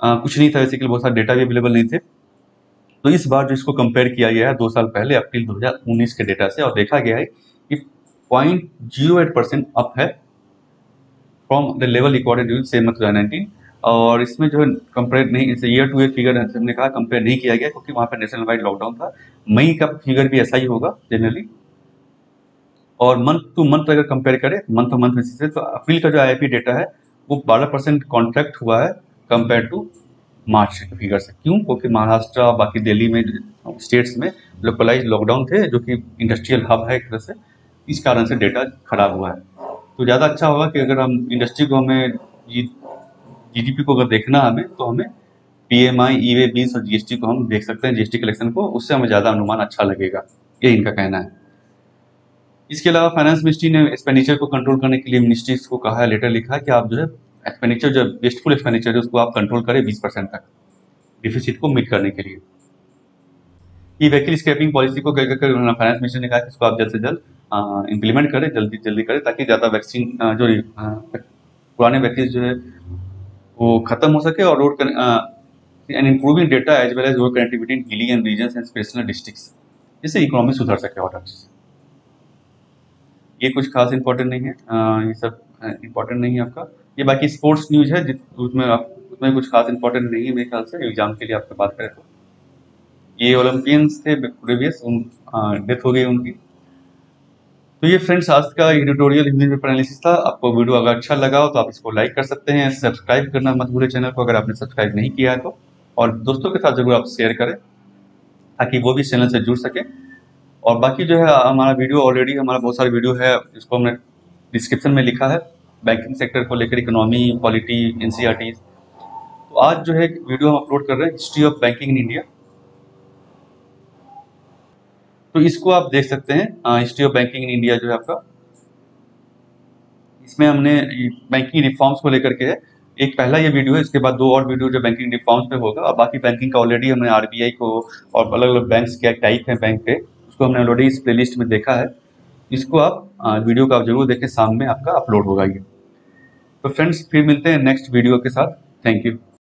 कुछ नहीं था, बेसिकली बहुत सारे डेटा भी अवेलेबल नहीं थे। तो इस बार जो इसको कंपेयर किया गया है 2 साल पहले अप्रैल 2019 के डेटा से, और देखा गया है कि 0.08% अप है from the level recorded during same month 2019। और इसमें जो है कंपेयर नहीं, ईयर टू ईयर फिगर हमने कहा कंपेयर नहीं किया गया क्योंकि वहाँ पर नेशनल वाइड लॉकडाउन था। मई का फिगर भी ऐसा ही होगा जनरली, और मंथ टू मंथ अगर कंपेयर करें मंथ टू मंथ बेसिस से, तो अप्रैल का जो आईआईपी डेटा है वो 12% कॉन्ट्रैक्ट हुआ है कंपेयर टू मार्च के फिगर से। क्यों? क्योंकि महाराष्ट्र बाकी दिल्ली में स्टेट्स में लोकलाइज लॉकडाउन थे, जो कि इंडस्ट्रियल हब है एक तरह से, इस कारण से डेटा खराब हुआ है। तो ज़्यादा अच्छा होगा कि अगर हम इंडस्ट्री को हमें जीडीपी को अगर देखना हमें, तो हमें पीएमआई, ई-वे बिल्स और जीएसटी को हम देख सकते हैं, जीएसटी कलेक्शन को, उससे हमें ज़्यादा अनुमान अच्छा लगेगा, ये इनका कहना है। इसके अलावा फाइनेंस मिनिस्ट्री ने एक्सपेंडिचर को कंट्रोल करने के लिए मिनिस्ट्रीज को कहा है, लेटर लिखा है कि आप जो है एक्सपेंडिचर जो वेस्टफुल एक्सपेंडिचर है उसको आप कंट्रोल करें 20% तक डिफिसिट को मीट करने के लिए। ये व्हीकल स्क्रैपिंग पॉलिसी को फाइनेंस मिनिस्टर ने कहा कि इसको आप जल्द से जल्द इम्प्लीमेंट करें, जल्दी करें, ताकि ज़्यादा वैक्सीन जो पुराने वैक्सीन जो है वो खत्म हो सके, और road and improving data as well as road connectivity in hilly and regions and special districts, जिससे इकोनॉमी सुधर सके और अच्छे से। ये कुछ खास इंपॉर्टेंट नहीं है, ये सब इंपॉर्टेंट नहीं है आपका। ये बाकी स्पोर्ट्स न्यूज है उसमें कुछ खास इंपॉर्टेंट नहीं है मेरे ख्याल से, एग्जाम के लिए आपसे बात करें तो। ये ओलंपियंस थे प्रीवियस, डेथ हो गई उनकी। तो ये फ्रेंड्स आज का एडिटोरियल हिंदी पेपर एनालिसिस था। आपको वीडियो अगर अच्छा लगा हो तो आप इसको लाइक कर सकते हैं, सब्सक्राइब करना मत भूलें चैनल को अगर आपने सब्सक्राइब नहीं किया है तो, और दोस्तों के साथ जरूर आप शेयर करें ताकि वो भी चैनल से जुड़ सके। और बाकी जो है हमारा वीडियो ऑलरेडी हमारा बहुत सारे वीडियो है जिसको हमने डिस्क्रिप्शन में लिखा है, बैंकिंग सेक्टर को लेकर, इकोनॉमी, पॉलिटी, एनसीईआरटी। तो आज जो है वीडियो हम अपलोड कर रहे हैं history of banking in India, तो इसको आप देख सकते हैं। History of banking in India जो है आपका, इसमें हमने बैंकिंग रिफॉर्म्स को लेकर के है, एक पहला ये वीडियो है, इसके बाद 2 और वीडियो जो बैंकिंग रिफॉर्म्स पे होगा, और बाकी बैंकिंग का ऑलरेडी हमने आरबीआई को और अलग अलग बैंक्स क्या टाइप है बैंक के, उसको हमने ऑलरेडी इस प्लेलिस्ट में देखा है। इसको आप वीडियो का आप जरूर देखें, शाम में आपका अपलोड होगा ये। तो फ्रेंड्स फिर मिलते हैं नेक्स्ट वीडियो के साथ, थैंक यू।